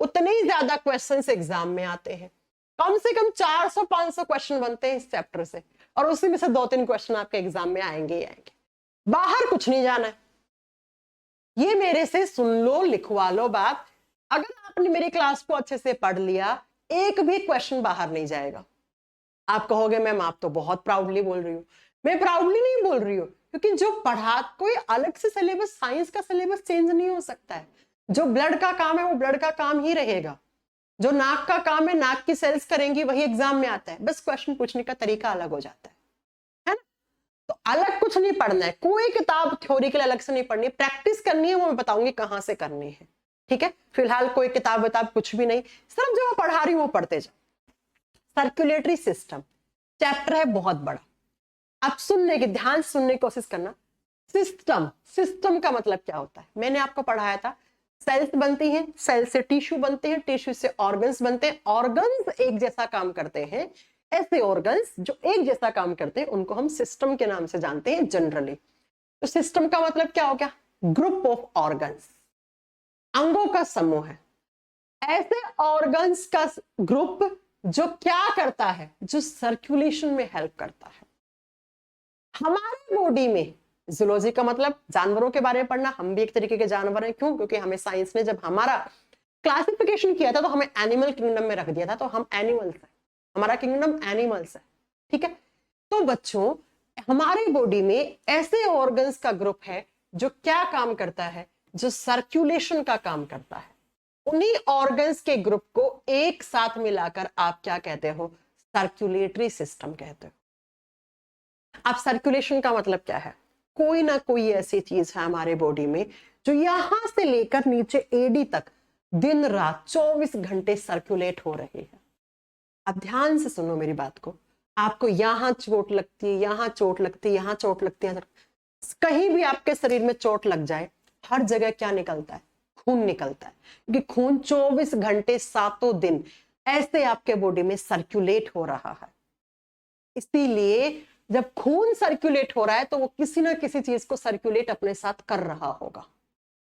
उतने ही ज्यादा क्वेश्चंस एग्जाम में आते हैं। कम से कम 400-500 क्वेश्चन बनते हैं इस चैप्टर से, और उसी में से 2-3 क्वेश्चन आपके एग्जाम में आएंगे ही आएंगे। बाहर कुछ नहीं जाना है, ये मेरे से सुन लो, लिखवा लो बात। अगर आपने मेरी क्लास को अच्छे से पढ़ लिया, एक भी क्वेश्चन बाहर नहीं जाएगा। आप कहोगे मैम आप तो बहुत प्राउडली बोल रही हो। मैं प्राउडली नहीं बोल रही हूँ, क्योंकि जो पढ़ा, कोई अलग से सिलेबस, साइंस का सिलेबस चेंज नहीं हो सकता है। जो ब्लड का काम है वो ब्लड का काम ही रहेगा, जो नाक का काम है नाक की सेल्स करेंगी, वही एग्जाम में आता है, बस क्वेश्चन पूछने का तरीका अलग हो जाता है ना? तो अलग कुछ नहीं पढ़ना है, कोई किताब थ्योरी के लिए अलग से नहीं पढ़नी, प्रैक्टिस करनी है, वो मैं बताऊंगी कहां से करनी है, ठीक है? फिलहाल कोई किताब कुछ भी नहीं, सिर्फ जो मैं पढ़ा रही हूँ वो पढ़ते जाओ। सर्कुलेटरी सिस्टम चैप्टर है बहुत बड़ा, आप सुनने की, ध्यान से सुनने की कोशिश करना। सिस्टम, सिस्टम का मतलब क्या होता है मैंने आपको पढ़ाया था। सेल्स बनती हैं, सेल से टिश्यू बनते हैं, टिश्यू से ऑर्गन्स बनते हैं, ऑर्गन्स एक जैसा काम करते हैं। ऐसे ऑर्गन्स जो एक जैसा काम करते हैं उनको हम सिस्टम के नाम से जानते हैं जनरली। तो सिस्टम का मतलब क्या हो गया? ग्रुप ऑफ ऑर्गन्स, अंगों का समूह है। ऐसे ऑर्गन्स का ग्रुप जो क्या करता है, जो सर्कुलेशन में हेल्प करता है। हमारे बॉडी में, जूलॉजी का मतलब जानवरों के बारे में पढ़ना, हम भी एक तरीके के जानवर हैं। क्यों? क्योंकि हमें साइंस ने जब हमारा क्लासिफिकेशन किया था तो हमें एनिमल किंगडम में रख दिया था, तो हम एनिमल्स हैं, हमारा किंगडम एनिमल्स है, ठीक है? तो बच्चों हमारे बॉडी में ऐसे ऑर्गन्स का ग्रुप है जो क्या काम करता है, जो सर्कुलेशन का काम करता है। उन्हीं ऑर्गन्स के ग्रुप को एक साथ मिलाकर आप क्या कहते हो? सर्कुलेटरी सिस्टम कहते हो। अब सर्कुलेशन का मतलब क्या है? कोई ना कोई ऐसी चीज है हमारे बॉडी में जो यहां से लेकर नीचे एडी तक दिन रात 24 घंटे सर्कुलेट हो रही है। अब ध्यान से सुनो मेरी बात को। आपको यहां चोट लगती है, यहां चोट लगती है, यहां चोट लगती है, कहीं भी आपके शरीर में चोट लग जाए, हर जगह क्या निकलता है? खून निकलता है, क्योंकि खून 24 घंटे 7 दिन ऐसे आपके बॉडी में सर्कुलेट हो रहा है। इसीलिए जब खून सर्कुलेट हो रहा है तो वो किसी ना किसी चीज को सर्कुलेट अपने साथ कर रहा होगा।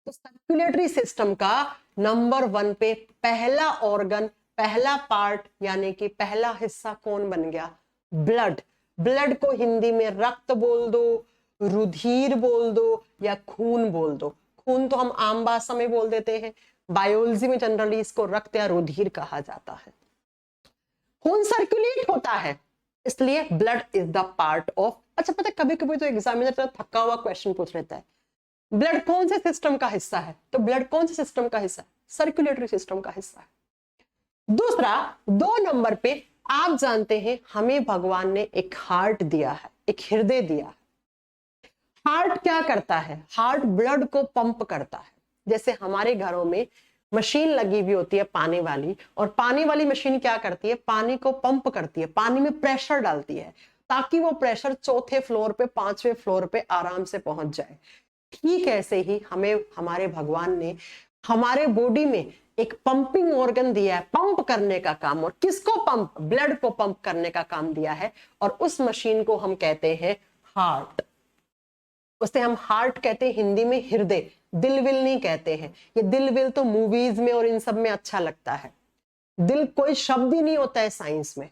तो सर्कुलेटरी सिस्टम का नंबर 1 पे पहला ऑर्गन, पहला पार्ट यानी कि पहला हिस्सा कौन बन गया? ब्लड। ब्लड को हिंदी में रक्त बोल दो, रुधिर बोल दो, या खून बोल दो। खून तो हम आम भाषा में बोल देते हैं, बायोलॉजी में जनरली इसको रक्त या रुधिर कहा जाता है। खून सर्कुलेट होता है, इसलिए blood is the part of. अच्छा पता है कभी कभी तो एग्जामिनर थका हुआ क्वेश्चन पूछ लेता है, ब्लड कौन से सिस्टम का हिस्सा है, तो ब्लड कौन से सिस्टम का हिस्सा है, सर्कुलेटरी सिस्टम का हिस्सा है। दूसरा 2 नंबर पे आप जानते हैं हमें भगवान ने एक हार्ट दिया है, एक हृदय दिया है। हार्ट क्या करता है, हार्ट ब्लड को पंप करता है। जैसे हमारे घरों में मशीन लगी हुई होती है पानी वाली, और पानी वाली मशीन क्या करती है, पानी को पंप करती है, पानी में प्रेशर डालती है ताकि वो प्रेशर 4थे फ्लोर पे 5वें फ्लोर पे आराम से पहुंच जाए। ठीक ऐसे ही हमें हमारे भगवान ने हमारे बॉडी में एक पंपिंग ऑर्गन दिया है, पंप करने का काम। और किसको पंप, ब्लड को पंप करने का काम दिया है, और उस मशीन को हम कहते हैं हार्ट। उसे हम हार्ट कहते हैं, हिंदी में हृदय, दिल विल नहीं कहते हैं। ये दिल विल तो मूवीज में और इन सब में अच्छा लगता है, दिल कोई शब्द ही नहीं होता है साइंस में।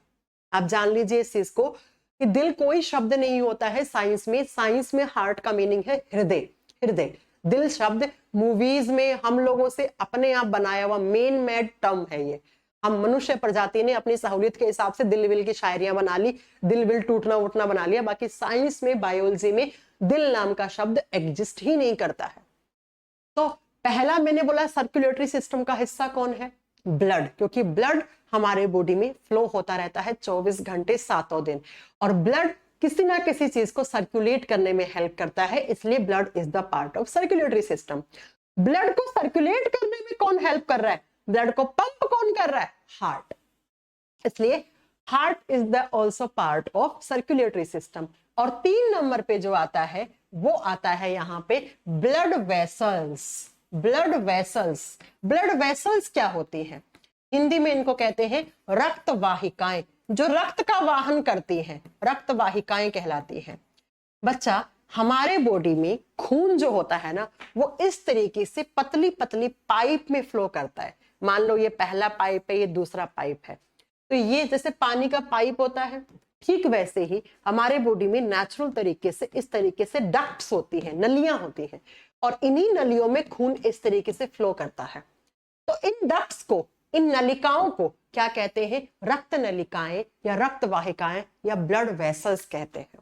आप जान लीजिए इस चीज को कि दिल कोई शब्द नहीं होता है साइंस में। साइंस में हार्ट का मीनिंग है हृदय, हृदय। दिल शब्द मूवीज में हम लोगों से अपने आप बनाया हुआ मेन मेड टर्म है ये। हम मनुष्य प्रजाति ने अपनी सहूलियत के हिसाब से दिल विल की शायरियां बना ली, दिल विल टूटना उठना बना लिया। बाकी साइंस में, बायोलॉजी में दिल नाम का शब्द एग्जिस्ट ही नहीं करता है। तो पहला मैंने बोला सर्कुलेटरी सिस्टम का हिस्सा कौन है, ब्लड, क्योंकि ब्लड हमारे बॉडी में फ्लो होता रहता है 24 घंटे 7 दिन, और ब्लड किसी ना किसी चीज को सर्कुलेट करने में हेल्प करता है, इसलिए blood is the part of circulatory system. Blood को सर्कुलेट करने में कौन हेल्प कर रहा है, ब्लड को पंप कौन कर रहा है, हार्ट। इसलिए heart is the also part of circulatory system. और 3 नंबर पे जो आता है वो आता है यहाँ पे blood vessels. Blood vessels, blood vessels क्या होती हैं, हिंदी में इनको कहते हैं रक्त वाहिकाएं, जो रक्त का वाहन करती हैं, रक्त वाहिकाएं कहलाती हैं। बच्चा हमारे बॉडी में खून जो होता है ना, वो इस तरीके से पतली पतली पाइप में फ्लो करता है। मान लो ये पहला पाइप है, ये दूसरा पाइप है, तो ये जैसे पानी का पाइप होता है, ठीक वैसे ही हमारे बॉडी में नेचुरल तरीके से इस तरीके से डक्ट्स होती हैं, नलियां होती हैं, और इन्हीं नलियों में खून इस तरीके से फ्लो करता है। तो इन डक्ट्स को, इन नलिकाओं को क्या कहते हैं, रक्त नलिकाएं या रक्त वाहिकाएं या ब्लड वेसल्स कहते हैं।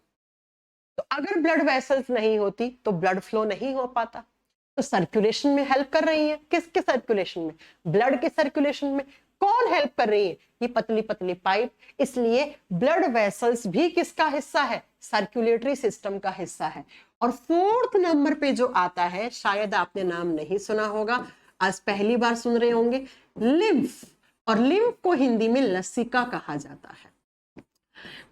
तो अगर ब्लड वेसल्स नहीं होती तो ब्लड फ्लो नहीं हो पाता। तो सर्कुलेशन में हेल्प कर रही है, किसके सर्कुलेशन में, ब्लड के सर्कुलेशन में। कौन हेल्प कर रही है, ये पतली पतली पाइप। इसलिए ब्लड वेसल्स भी किसका हिस्सा है, सर्कुलेटरी सिस्टम का हिस्सा है। और 4th नंबर पे जो आता है, शायद आपने नाम नहीं सुना होगा, आज पहली बार सुन रहे होंगे, लिम्फ। और लिम्फ को हिंदी में लसिका कहा जाता है।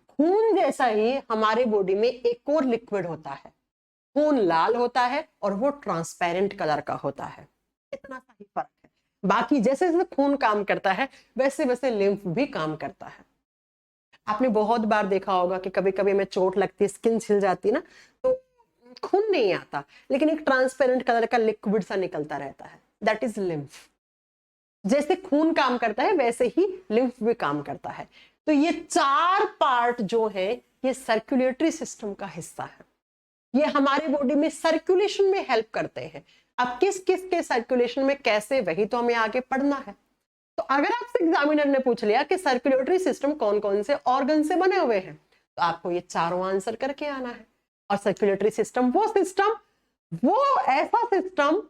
खून जैसा ही हमारे बॉडी में एक और लिक्विड होता है, खून लाल होता है और वो ट्रांसपेरेंट कलर का होता है, इतना सा ही फर्क है। बाकी जैसे जैसे खून काम करता है वैसे वैसे लिम्फ भी काम करता है। आपने बहुत बार देखा होगा कि कभी कभी हमें चोट लगती है, स्किन छिल जाती है ना, तो खून नहीं आता, लेकिन एक ट्रांसपेरेंट कलर का लिक्विड सा निकलता रहता है, दैट इज लिम्फ। जैसे खून काम करता है वैसे ही लिम्फ भी काम करता है। तो ये 4 पार्ट जो है ये सर्कुलेटरी सिस्टम का हिस्सा है, ये हमारे बॉडी में सर्कुलेशन में हेल्प करते हैं। अब किस किस के सर्कुलेशन में कैसे, वही तो हमें आगे पढ़ना है। तो अगर आपसे एग्जामिनर ने पूछ लिया कि सर्कुलेटरी सिस्टम कौन कौन से ऑर्गन से बने हुए हैं, तो आपको ये चारों आंसर करके आना है। और सर्कुलेटरी सिस्टम वो ऐसा सिस्टम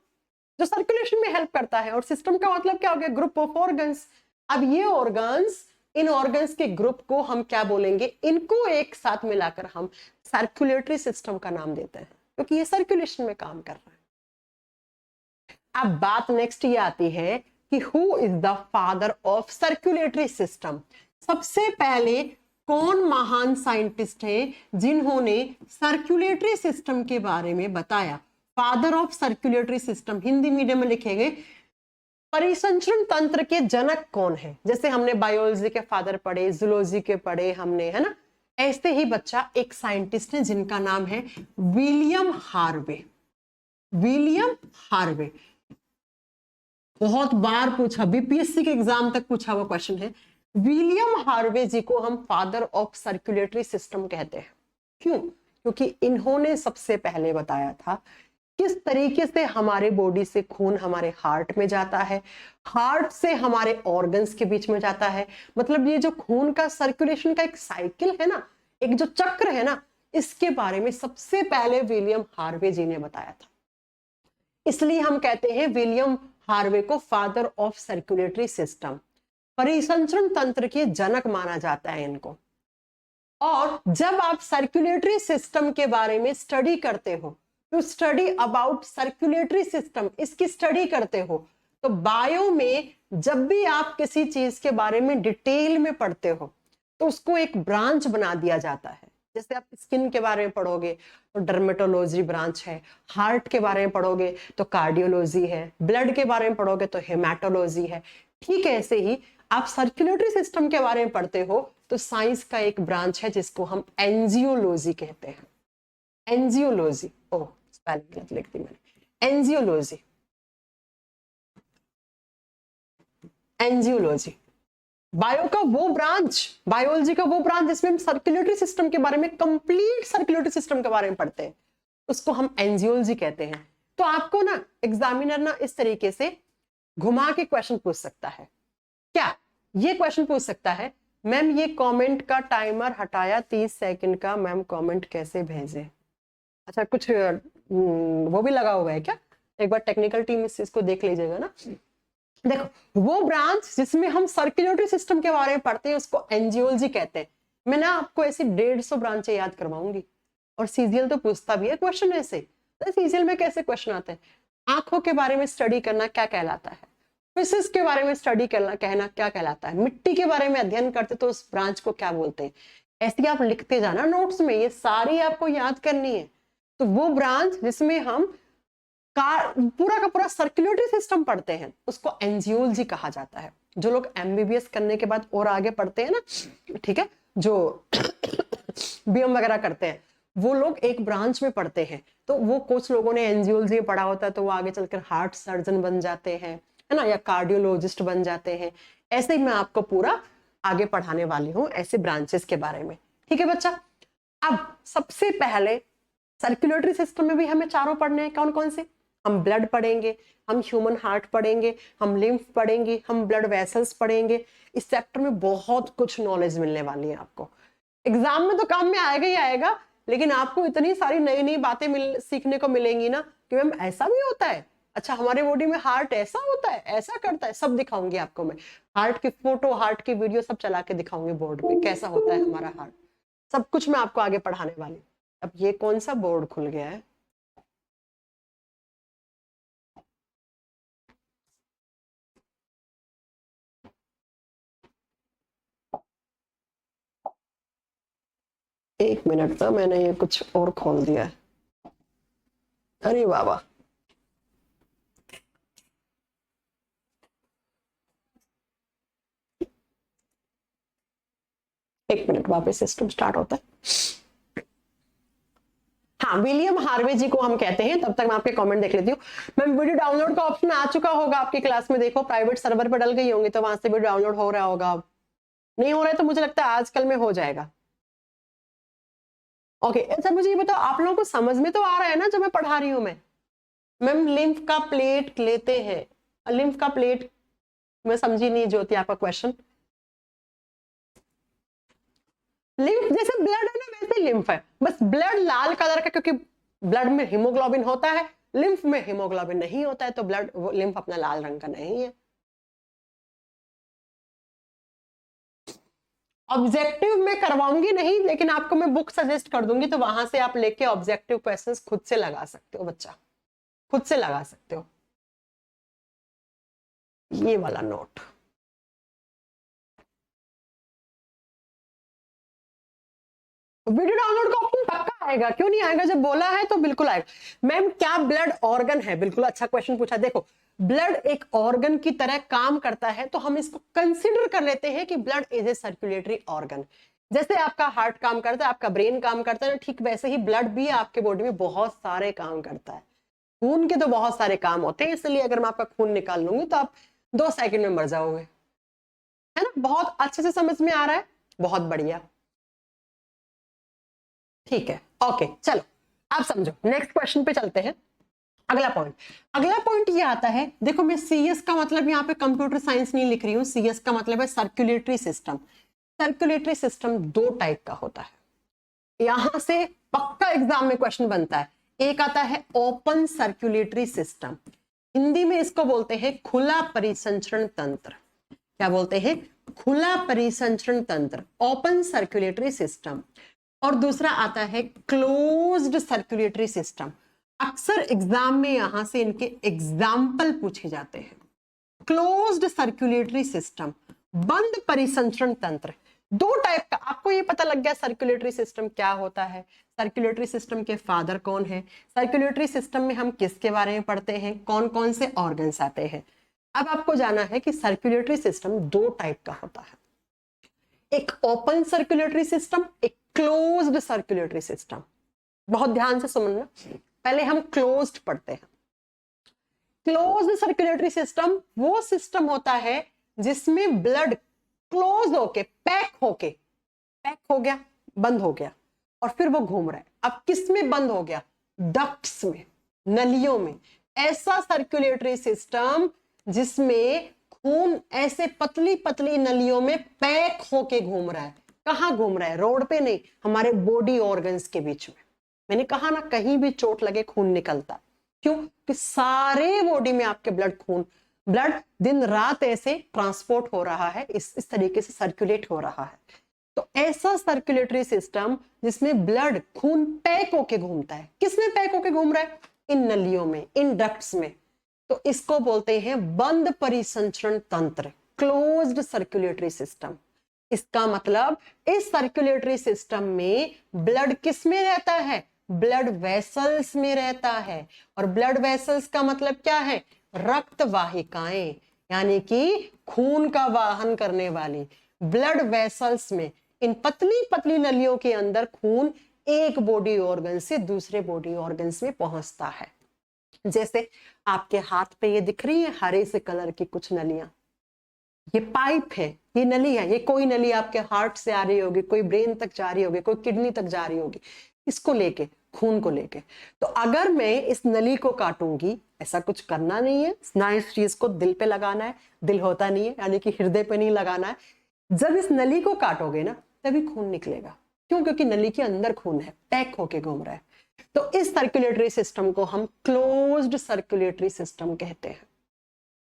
जो सर्कुलेशन में हेल्प करता है। और सिस्टम का मतलब क्या हो गया, ग्रुप ऑफ ऑर्गन्स। अब ये ऑर्गन्स, इन ऑर्गन्स के ग्रुप को हम क्या बोलेंगे, इनको एक साथ मिलाकर हम सर्कुलेटरी सिस्टम का नाम देते हैं, क्योंकि ये सर्कुलेशन में काम कर रहा है। अब बात नेक्स्ट ये आती है कि who is the father of circulatory system. सबसे पहले कौन महान साइंटिस्ट है जिन्होंने सर्कुलेटरी सिस्टम के बारे में बताया। Father of circulatory system Hindi medium में लिखेंगे, परिसंचरण तंत्र के जनक कौन है। जैसे हमने बायोलॉजी के फादर पढ़े, जूलॉजी के पढ़े हमने, है ना, ऐसे ही बच्चा एक साइंटिस्ट है जिनका नाम है विलियम हार्वे। विलियम हार्वे बहुत बार पूछा, बीपीएससी के एग्जाम तक पूछा हुआ क्वेश्चन है। विलियम हार्वे जी को हम फादर ऑफ सर्कुलेटरी सिस्टम कहते हैं। क्यों? क्योंकि इन्होंने सबसे पहले बताया था किस तरीके से हमारे बॉडी से खून हमारे हार्ट में जाता है, हार्ट से हमारे ऑर्गन्स के बीच में जाता है। मतलब ये जो खून का सर्कुलेशन का एक साइकिल है ना, एक जो चक्र है ना, इसके बारे में सबसे पहले विलियम हार्वे जी ने बताया था। इसलिए हम कहते हैं विलियम हार्वे को फादर ऑफ सर्कुलेटरी सिस्टम, परिसंचरण तंत्र के जनक माना जाता है इनको। और जब आप सर्कुलेटरी सिस्टम के बारे में स्टडी करते हो, to study about circulatory system, इसकी स्टडी करते हो, तो बायो में जब भी आप किसी चीज के बारे में डिटेल में पढ़ते हो तो उसको एक ब्रांच बना दिया जाता है। जैसे आप स्किन के बारे में पढ़ोगे तो डर्मेटोलॉजी ब्रांच है, हार्ट के बारे में पढ़ोगे तो कार्डियोलॉजी है, ब्लड के बारे में पढ़ोगे तो हेमाटोलॉजी है। ठीक है, ऐसे ही आप सर्कुलेटरी सिस्टम के बारे में पढ़ते हो तो साइंस का एक ब्रांच है जिसको हम एंजियोलॉजी कहते हैं। एंजियोलॉजी, ओह स्पेलिंग गलत लिख दी मैंने, एंजियोलॉजी, एंजियोलॉजी बायो का वो ब्रांच, बायोलॉजी का वो ब्रांच जिसमें हम सर्कुलेटरी सिस्टम के बारे में, कंप्लीट सर्कुलेटरी सिस्टम के बारे में पढ़ते हैं, उसको हम एंजियोलॉजी कहते हैं। तो आपको ना एग्जामिनर ना इस तरीके से घुमा के क्वेश्चन पूछ सकता है। क्या ये क्वेश्चन पूछ सकता है, मैम ये कमेंट का टाइमर हटाया 30 सेकंड का, मैम कमेंट कैसे भेजे? अच्छा, कुछ वो भी लगा हुआ है क्या? एक बार टेक्निकल टीम इस चीज को देख लीजिएगा ना। देखो, वो ब्रांच जिसमें हम सर्कुलेटरी सिस्टम के बारे में पढ़ते हैं उसको एंजियोलॉजी कहते हैं। मैं ना आपको ऐसी 150 ब्रांचें याद करवाऊंगी। और सीजीएल तो पूछता भी है क्वेश्चन ऐसे। तो सीजीएल में कैसे क्वेश्चन आते हैं? आंखों के बारे में स्टडी करना क्या कहलाता है? फिजिक्स के बारे में स्टडी करना कहना क्या कहलाता है? मिट्टी के बारे में अध्ययन करते तो उस ब्रांच को क्या बोलते हैं? ऐसे आप लिखते जाना नोट्स में, ये सारी आपको याद करनी है। तो वो ब्रांच जिसमें हम पूरा का पूरा सर्कुलेटरी सिस्टम पढ़ते हैं उसको एंजियोलॉजी कहा जाता है। जो लोग एमबीबीएस करने के बाद और आगे पढ़ते हैं ना, ठीक है, जो बीएम वगैरह करते हैं, वो लोग एक ब्रांच में पढ़ते हैं। तो वो कुछ लोगों ने एंजियोलॉजी पढ़ा होता है तो वो आगे चलकर हार्ट सर्जन बन जाते हैं, है ना, या कार्डियोलॉजिस्ट बन जाते हैं। ऐसे ही मैं आपको पूरा आगे पढ़ाने वाली हूँ ऐसे ब्रांचेस के बारे में। ठीक है बच्चा, अब सबसे पहले सर्कुलेटरी सिस्टम में भी हमें चारों पढ़ने हैं। कौन कौन से? हम ब्लड पढ़ेंगे, हम ह्यूमन हार्ट पढ़ेंगे, हम लिम्फ पढ़ेंगे, हम ब्लड वेसल्स पढ़ेंगे। इस सेक्टर में बहुत कुछ नॉलेज मिलने वाली है आपको। एग्जाम में तो काम में आएगा ही आएगा, लेकिन आपको इतनी सारी नई नई बातें सीखने को मिलेंगी ना कि मैम ऐसा भी होता है, अच्छा हमारे बॉडी में हार्ट ऐसा होता है, ऐसा करता है, सब दिखाऊंगी आपको मैं। हार्ट की फोटो, हार्ट की वीडियो सब चला के दिखाऊंगी बोर्ड पे, कैसा होता है हमारा हार्ट, सब कुछ मैं आपको आगे पढ़ाने वाली। अब ये कौन सा बोर्ड खुल गया है? एक मिनट ना, मैंने ये कुछ और खोल दिया है। अरे बाबा, एक मिनट, वापस सिस्टम स्टार्ट होता है। हाँ, विलियम हार्वे जी को हम कहते हैं। तब तक मैं आपके कमेंट देख लेती हूँ। मैम वीडियो डाउनलोड का ऑप्शन आ चुका होगा आपकी क्लास में, देखो प्राइवेट सर्वर पर डल गई होंगी तो वहां से वीडियो डाउनलोड हो रहा होगा। अब नहीं हो रहा है तो मुझे लगता है आजकल में हो जाएगा। ओके, अच्छा मुझे ये बताओ, आप लोगों को समझ में तो आ रहा है ना जो मैं पढ़ा रही हूँ? मैं मैम लिम्फ का प्लेट लेते हैं, लिम्फ का प्लेट, मैं समझी नहीं ज्योति आपका क्वेश्चन। लिम्फ जैसे ब्लड है ना वैसे लिम्फ है, बस ब्लड लाल कलर का क्योंकि ब्लड में हीमोग्लोबिन होता है, लिम्फ में हीमोग्लोबिन नहीं होता है, तो ब्लड लिम्फ अपना लाल रंग का नहीं है। ऑब्जेक्टिव में करवाऊंगी नहीं, लेकिन आपको मैं बुक सजेस्ट कर दूंगी तो वहां से आप लेके ऑब्जेक्टिव क्वेश्चंस खुद से लगा सकते हो बच्चा, खुद से लगा सकते हो। ये वाला नोट, वीडियो डाउनलोड का ऑप्शन पक्का आएगा, क्यों नहीं आएगा? जब बोला है तो बिल्कुल आएगा। मैम क्या ब्लड ऑर्गन है? बिल्कुल अच्छा क्वेश्चन पूछा। देखो, ब्लड एक ऑर्गन की तरह काम करता है तो हम इसको कंसीडर कर लेते हैं कि blood is a circulatory organ. जैसे आपका हार्ट काम करता है, आपका ब्रेन काम करता है, ठीक वैसे ही ब्लड भी आपके बॉडी में बहुत सारे काम करता है। खून के तो बहुत सारे काम होते हैं, इसलिए अगर मैं आपका खून निकाल लूंगी तो आप 2 सेकंड में मर जाओगे, है ना। बहुत अच्छे से समझ में आ रहा है, बहुत बढ़िया, ठीक है। ओके चलो आप समझो, नेक्स्ट क्वेश्चन पे चलते हैं। अगला पॉइंट ये आता है, देखो मैं सीएस का मतलब यहाँ पे कंप्यूटर साइंस नहीं लिख रही हूँ, सीएस का मतलब है सर्कुलेटरी सिस्टम। सर्कुलेटरी सिस्टम दो टाइप का होता है, यहां से पक्का एग्जाम में क्वेश्चन बनता है। एक आता है ओपन सर्कुलेटरी सिस्टम, हिंदी में इसको बोलते हैं खुला परिसंचरण तंत्र। क्या बोलते हैं? खुला परिसंचरण तंत्र, ओपन सर्कुलेटरी सिस्टम। और दूसरा आता है क्लोज्ड सर्कुलेटरी सिस्टम। अक्सर एग्जाम में यहां से इनके एग्जाम्पल पूछे जाते हैं। क्लोज्ड सर्कुलेटरी सिस्टम, बंद परिसंचरण तंत्र। दो टाइप का, आपको ये पता लग गया सर्कुलेटरी सिस्टम क्या होता है, सर्कुलेटरी सिस्टम के फादर कौन है, सर्कुलेटरी सिस्टम में हम किसके बारे में पढ़ते हैं, कौन कौन से ऑर्गन्स आते हैं। अब आपको जाना है कि सर्कुलेटरी सिस्टम दो टाइप का होता है, एक ओपन सर्कुलेटरी सिस्टम, एक क्लोज्ड सर्कुलेटरी सिस्टम। बहुत ध्यान से समझना, पहले हम क्लोज्ड पढ़ते हैं। क्लोज्ड सर्कुलेटरी सिस्टम वो सिस्टम होता है जिसमें ब्लड क्लोज होके पैक हो गया, बंद हो गया, और फिर वो घूम रहा है। अब किस में बंद हो गया? डक्ट्स में, नलियों में। ऐसा सर्कुलेटरी सिस्टम जिसमें खून ऐसे पतली पतली नलियों में पैक होके घूम रहा है। कहाँ घूम रहा है? रोड पे नहीं, हमारे बॉडी ऑर्गन्स के बीच में। मैंने कहा ना, कहीं भी चोट लगे खून निकलता। क्यों? कि सारे बॉडी में आपके ब्लड दिन रात ऐसे ट्रांसपोर्ट हो रहा है, इस तरीके से सर्कुलेट हो रहा है। तो ऐसा सर्कुलेटरी सिस्टम जिसमें ब्लड खून पैक होके घूमता है। किसमें पैक होके घूम रहा है? इन नलियों में, इन डक्ट्स में। तो इसको बोलते हैं बंद परिसंचरण तंत्र, क्लोज्ड सर्कुलेटरी सिस्टम। इसका मतलब इस सर्कुलेटरी सिस्टम में ब्लड किस में रहता है? ब्लड वेसल्स में रहता है। और ब्लड वेसल्स का मतलब क्या है? रक्त वाहिकाएं, यानी कि खून का वाहन करने वाली ब्लड वेसल्स में, इन पतली पतली नलियों के अंदर खून एक बॉडी ऑर्गन से दूसरे बॉडी ऑर्गन्स में पहुंचता है। जैसे आपके हाथ पे ये दिख रही है हरे से कलर की कुछ नलियां, ये पाइप है, ये नली है। ये कोई नली आपके हार्ट से आ रही होगी, कोई ब्रेन तक जा रही होगी, कोई किडनी तक जा रही होगी, इसको लेके, खून को लेके। तो अगर मैं इस नली को काटूंगी, ऐसा कुछ करना नहीं है ना, इस चीज को दिल पे लगाना है, दिल होता नहीं है, यानी कि हृदय पे नहीं लगाना है। जब इस नली को काटोगे ना, तभी खून निकलेगा। क्यों? क्योंकि नली के अंदर खून है, पैक होके घूम रहा है। तो इस सर्कुलेटरी सिस्टम को हम क्लोज्ड सर्कुलेटरी सिस्टम कहते हैं।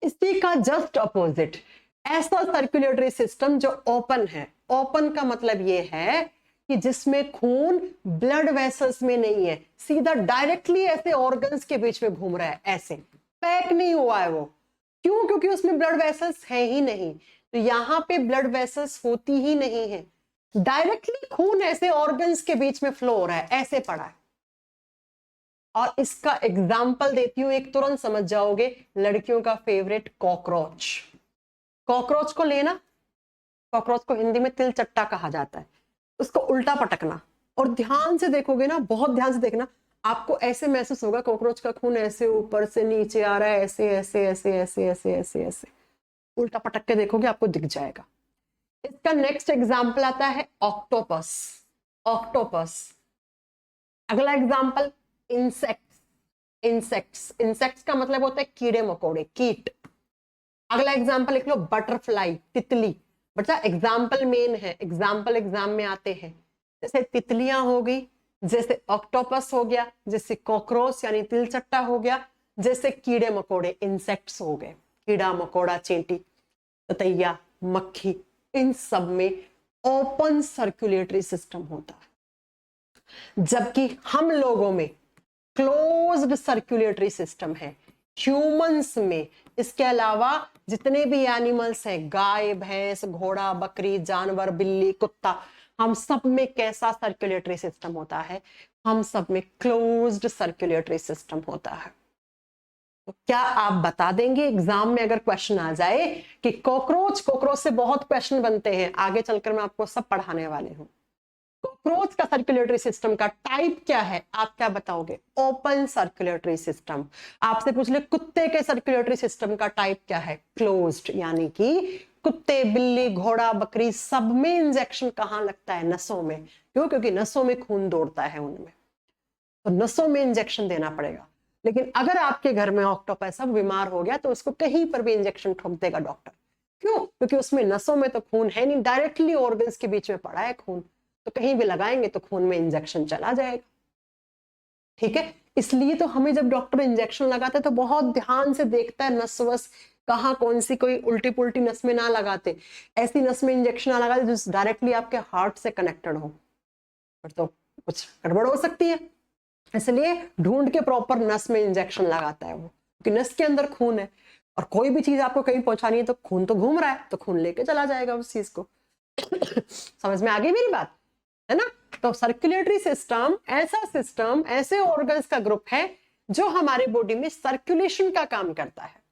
इसी का जस्ट अपोजिट ऐसा सर्कुलेटरी सिस्टम जो ओपन है। ओपन का मतलब ये है कि जिसमें खून ब्लड वेसल्स में नहीं है, सीधा डायरेक्टली ऐसे ऑर्गन्स के बीच में घूम रहा है, ऐसे पैक नहीं हुआ है वो। क्यों? क्योंकि उसमें ब्लड वेसल्स है ही नहीं। तो यहां पे ब्लड वेसल्स होती ही नहीं है, डायरेक्टली खून ऐसे ऑर्गन्स के बीच में फ्लो हो रहा है, ऐसे पड़ा है। और इसका एग्जाम्पल देती हूं, एक तुरंत समझ जाओगे, लड़कियों का फेवरेट कॉकरोच। कॉकरोच को लेना, कॉकरोच को हिंदी में तिल चट्टा कहा जाता है, उसको उल्टा पटकना, और ध्यान से देखोगे ना, बहुत ध्यान से देखना, आपको ऐसे महसूस होगा कॉकरोच का खून ऐसे ऊपर से नीचे आ रहा है, ऐसे ऐसे ऐसे ऐसे ऐसे ऐसे ऐसे। उल्टा पटक के देखोगे, आपको दिख जाएगा। इसका नेक्स्ट एग्जाम्पल आता है ऑक्टोपस। ऑक्टोपस। अगला एग्जाम्पल इंसेक्ट्स। इंसेक्ट्स का मतलब होता है कीड़े मकोड़े, कीट। अगला एग्जाम्पल लिख लो बटरफ्लाई, तितली। बच्चा एग्जाम्पल मेन है, एग्जाम्पल एग्जाम में आते हैं। जैसे तितलियां हो गई, जैसे ऑक्टोपस हो गया, जैसे कॉकरोच यानी तिलचट्टा हो गया, जैसे कीड़े मकोड़े इंसेक्ट्स हो गए, कीड़ा मकोड़ा, चींटी, ततैया, मक्खी। इन सब में ओपन सर्कुलेटरी सिस्टम होता है, जबकि हम लोगों में क्लोज्ड सर्कुलेटरी सिस्टम है। ह्यूमंस में, इसके अलावा जितने भी एनिमल्स हैं, गाय, भैंस, घोड़ा, बकरी, जानवर, बिल्ली, कुत्ता, हम सब में कैसा सर्कुलेटरी सिस्टम होता है? हम सब में क्लोज्ड सर्कुलेटरी सिस्टम होता है। तो क्या आप बता देंगे एग्जाम में अगर क्वेश्चन आ जाए कि कॉकरोच से बहुत क्वेश्चन बनते हैं, आगे चलकर मैं आपको सब पढ़ाने वाले हूं। कॉकरोच का सर्कुलेटरी सिस्टम का टाइप क्या है? आप क्या बताओगे? Open circulatory system. आपसे पूछ ले कुत्ते के सर्कुलेटरी सिस्टम का टाइप क्या है? क्लोज्ड। यानी कि कुत्ते, बिल्ली, घोड़ा, बकरी, सब में इंजेक्शन कहां लगता है? नसों में। क्यों? क्योंकि नसों में खून दौड़ता है उनमें, तो नसों में इंजेक्शन देना पड़ेगा। लेकिन अगर आपके घर में ऑक्टोपस अब बीमार हो गया तो उसको कहीं पर भी इंजेक्शन ठोक देगा डॉक्टर। क्यों? क्योंकि उसमें नसों में तो खून है नहीं, डायरेक्टली ऑर्गन्स के बीच में पड़ा है खून, तो कहीं भी लगाएंगे तो खून में इंजेक्शन चला जाएगा। ठीक है, इसलिए तो हमें जब डॉक्टर इंजेक्शन लगाते हैं तो बहुत ध्यान से देखता है नस वस कहाँ, कौन सी कोई उल्टी पुल्टी नस में ना लगाते, ऐसी नस में इंजेक्शन ना लगाते जो डायरेक्टली आपके हार्ट से कनेक्टेड हो, तो कुछ गड़बड़ हो सकती है। इसलिए ढूंढ के प्रॉपर नस में इंजेक्शन लगाता है वो, क्योंकि नस के अंदर खून है और कोई भी चीज आपको कहीं पहुंचानी है तो खून तो घूम रहा है, तो खून लेके चला जाएगा उस चीज को। समझ में आ गई मेरी बात, है ना? तो सर्कुलेटरी सिस्टम ऐसा सिस्टम, ऐसे ऑर्गन्स का ग्रुप है जो हमारे बॉडी में सर्कुलेशन का काम करता है।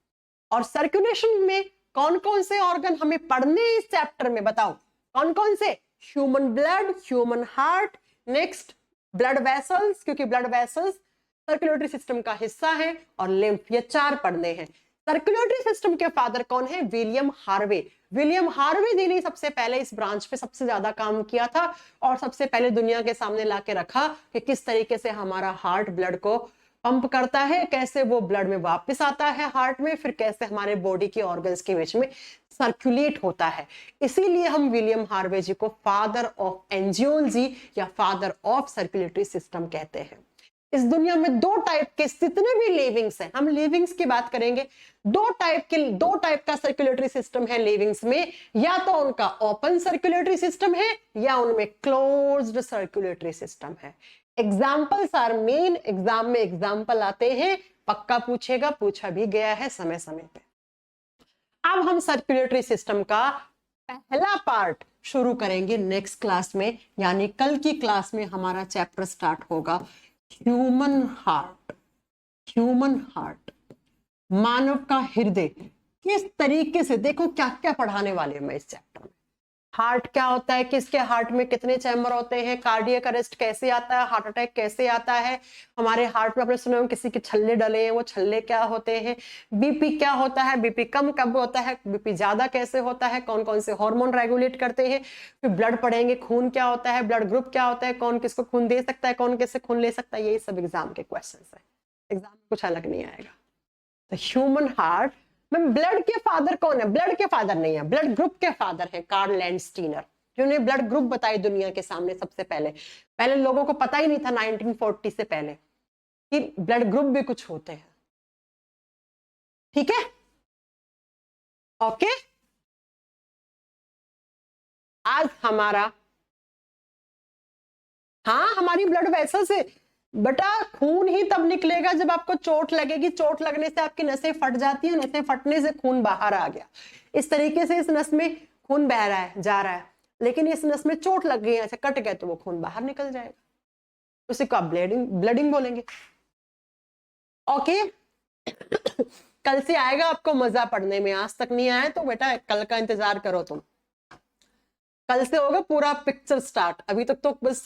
और सर्कुलेशन में कौन कौन से ऑर्गन हमें पढ़ने इस चैप्टर में, बताओ कौन कौन से? Human blood, human heart, next blood vessels, क्योंकि ब्लड वेसल्स सर्कुलेटरी सिस्टम का हिस्सा है, और लिम्फ, ये 4 पढ़ने हैं। सर्कुलेटरी सिस्टम के फादर कौन है? William Harvey. विलियम हार्वे जी ने सबसे पहले इस ब्रांच पे सबसे ज्यादा काम किया था और सबसे पहले दुनिया के सामने लाके रखा कि किस तरीके से हमारा हार्ट ब्लड को पंप करता है, कैसे वो ब्लड में वापस आता है हार्ट में, फिर कैसे हमारे बॉडी के ऑर्गन्स के बीच में सर्कुलेट होता है। इसीलिए हम विलियम हार्वे जी को फादर ऑफ एंजियोलॉजी या फादर ऑफ सर्कुलेटरी सिस्टम कहते हैं। इस दुनिया में 2 टाइप के जितने भी लिविंग्स हैं, हम लिविंग्स की बात करेंगे, 2 टाइप का सर्कुलेटरी सिस्टम है लिविंग्स में, या तो उनका ओपन सर्कुलेटरी सिस्टम है या उनमें क्लोज्ड सर्कुलेटरी सिस्टम है। एग्जाम्पल्स आर मेन, एग्जाम में एग्जाम्पल आते हैं, पक्का पूछेगा, पूछा भी गया है समय समय पे। अब हम सर्कुलेटरी सिस्टम का पहला पार्ट शुरू करेंगे नेक्स्ट क्लास में, यानी कल की क्लास में हमारा चैप्टर स्टार्ट होगा ह्यूमन हार्ट। ह्यूमन हार्ट, मानव का हृदय, किस तरीके से, देखो क्या क्या पढ़ाने वाले हैं मैं इस चैप्टर में। हार्ट क्या होता है, किसके हार्ट में कितने चैम्बर होते हैं, कार्डियक अरेस्ट कैसे आता है, हार्ट अटैक कैसे आता है, हमारे हार्ट में आपने सुना होगा किसी के छल्ले डले हैं, वो छल्ले क्या होते हैं, बीपी क्या होता है, बीपी कम कब होता है, बीपी ज्यादा कैसे होता है, कौन कौन से हार्मोन रेगुलेट करते हैं, फिर ब्लड पढ़ेंगे, खून क्या होता है, ब्लड ग्रुप क्या होता है, कौन किसको खून दे सकता है, कौन किससे खून ले सकता है, यही सब एग्जाम के क्वेश्चन है, एग्जाम में कुछ अलग नहीं आएगा। तो ह्यूमन हार्ट में ब्लड के फादर कौन है? ब्लड के फादर नहीं है, ब्लड ग्रुप के फादर है कार्ल लैंडस्टीनर, जिन्होंने ब्लड ग्रुप बताई दुनिया के सामने सबसे पहले। पहले लोगों को पता ही नहीं था 1940 से पहले कि ब्लड ग्रुप भी कुछ होते हैं। ठीक है, ओके। आज हमारा, हाँ हमारी ब्लड वेसल्स है बेटा, खून ही तब निकलेगा जब आपको चोट लगेगी, चोट लगने से आपकी नसें फट जाती हैं, नसें फटने से खून बाहर आ गया, इस तरीके से इस नस में खून बह रहा है, जा रहा है, लेकिन इस नस में चोट लग गई, ऐसे कट गए तो वो खून बाहर निकल जाएगा, उसी को आप ब्लडिंग बोलेंगे। ओके। कल से आएगा आपको मजा पढ़ने में, आज तक नहीं आया तो बेटा कल का इंतजार करो तुम, कल से होगा पूरा पिक्चर स्टार्ट, अभी तक तो बस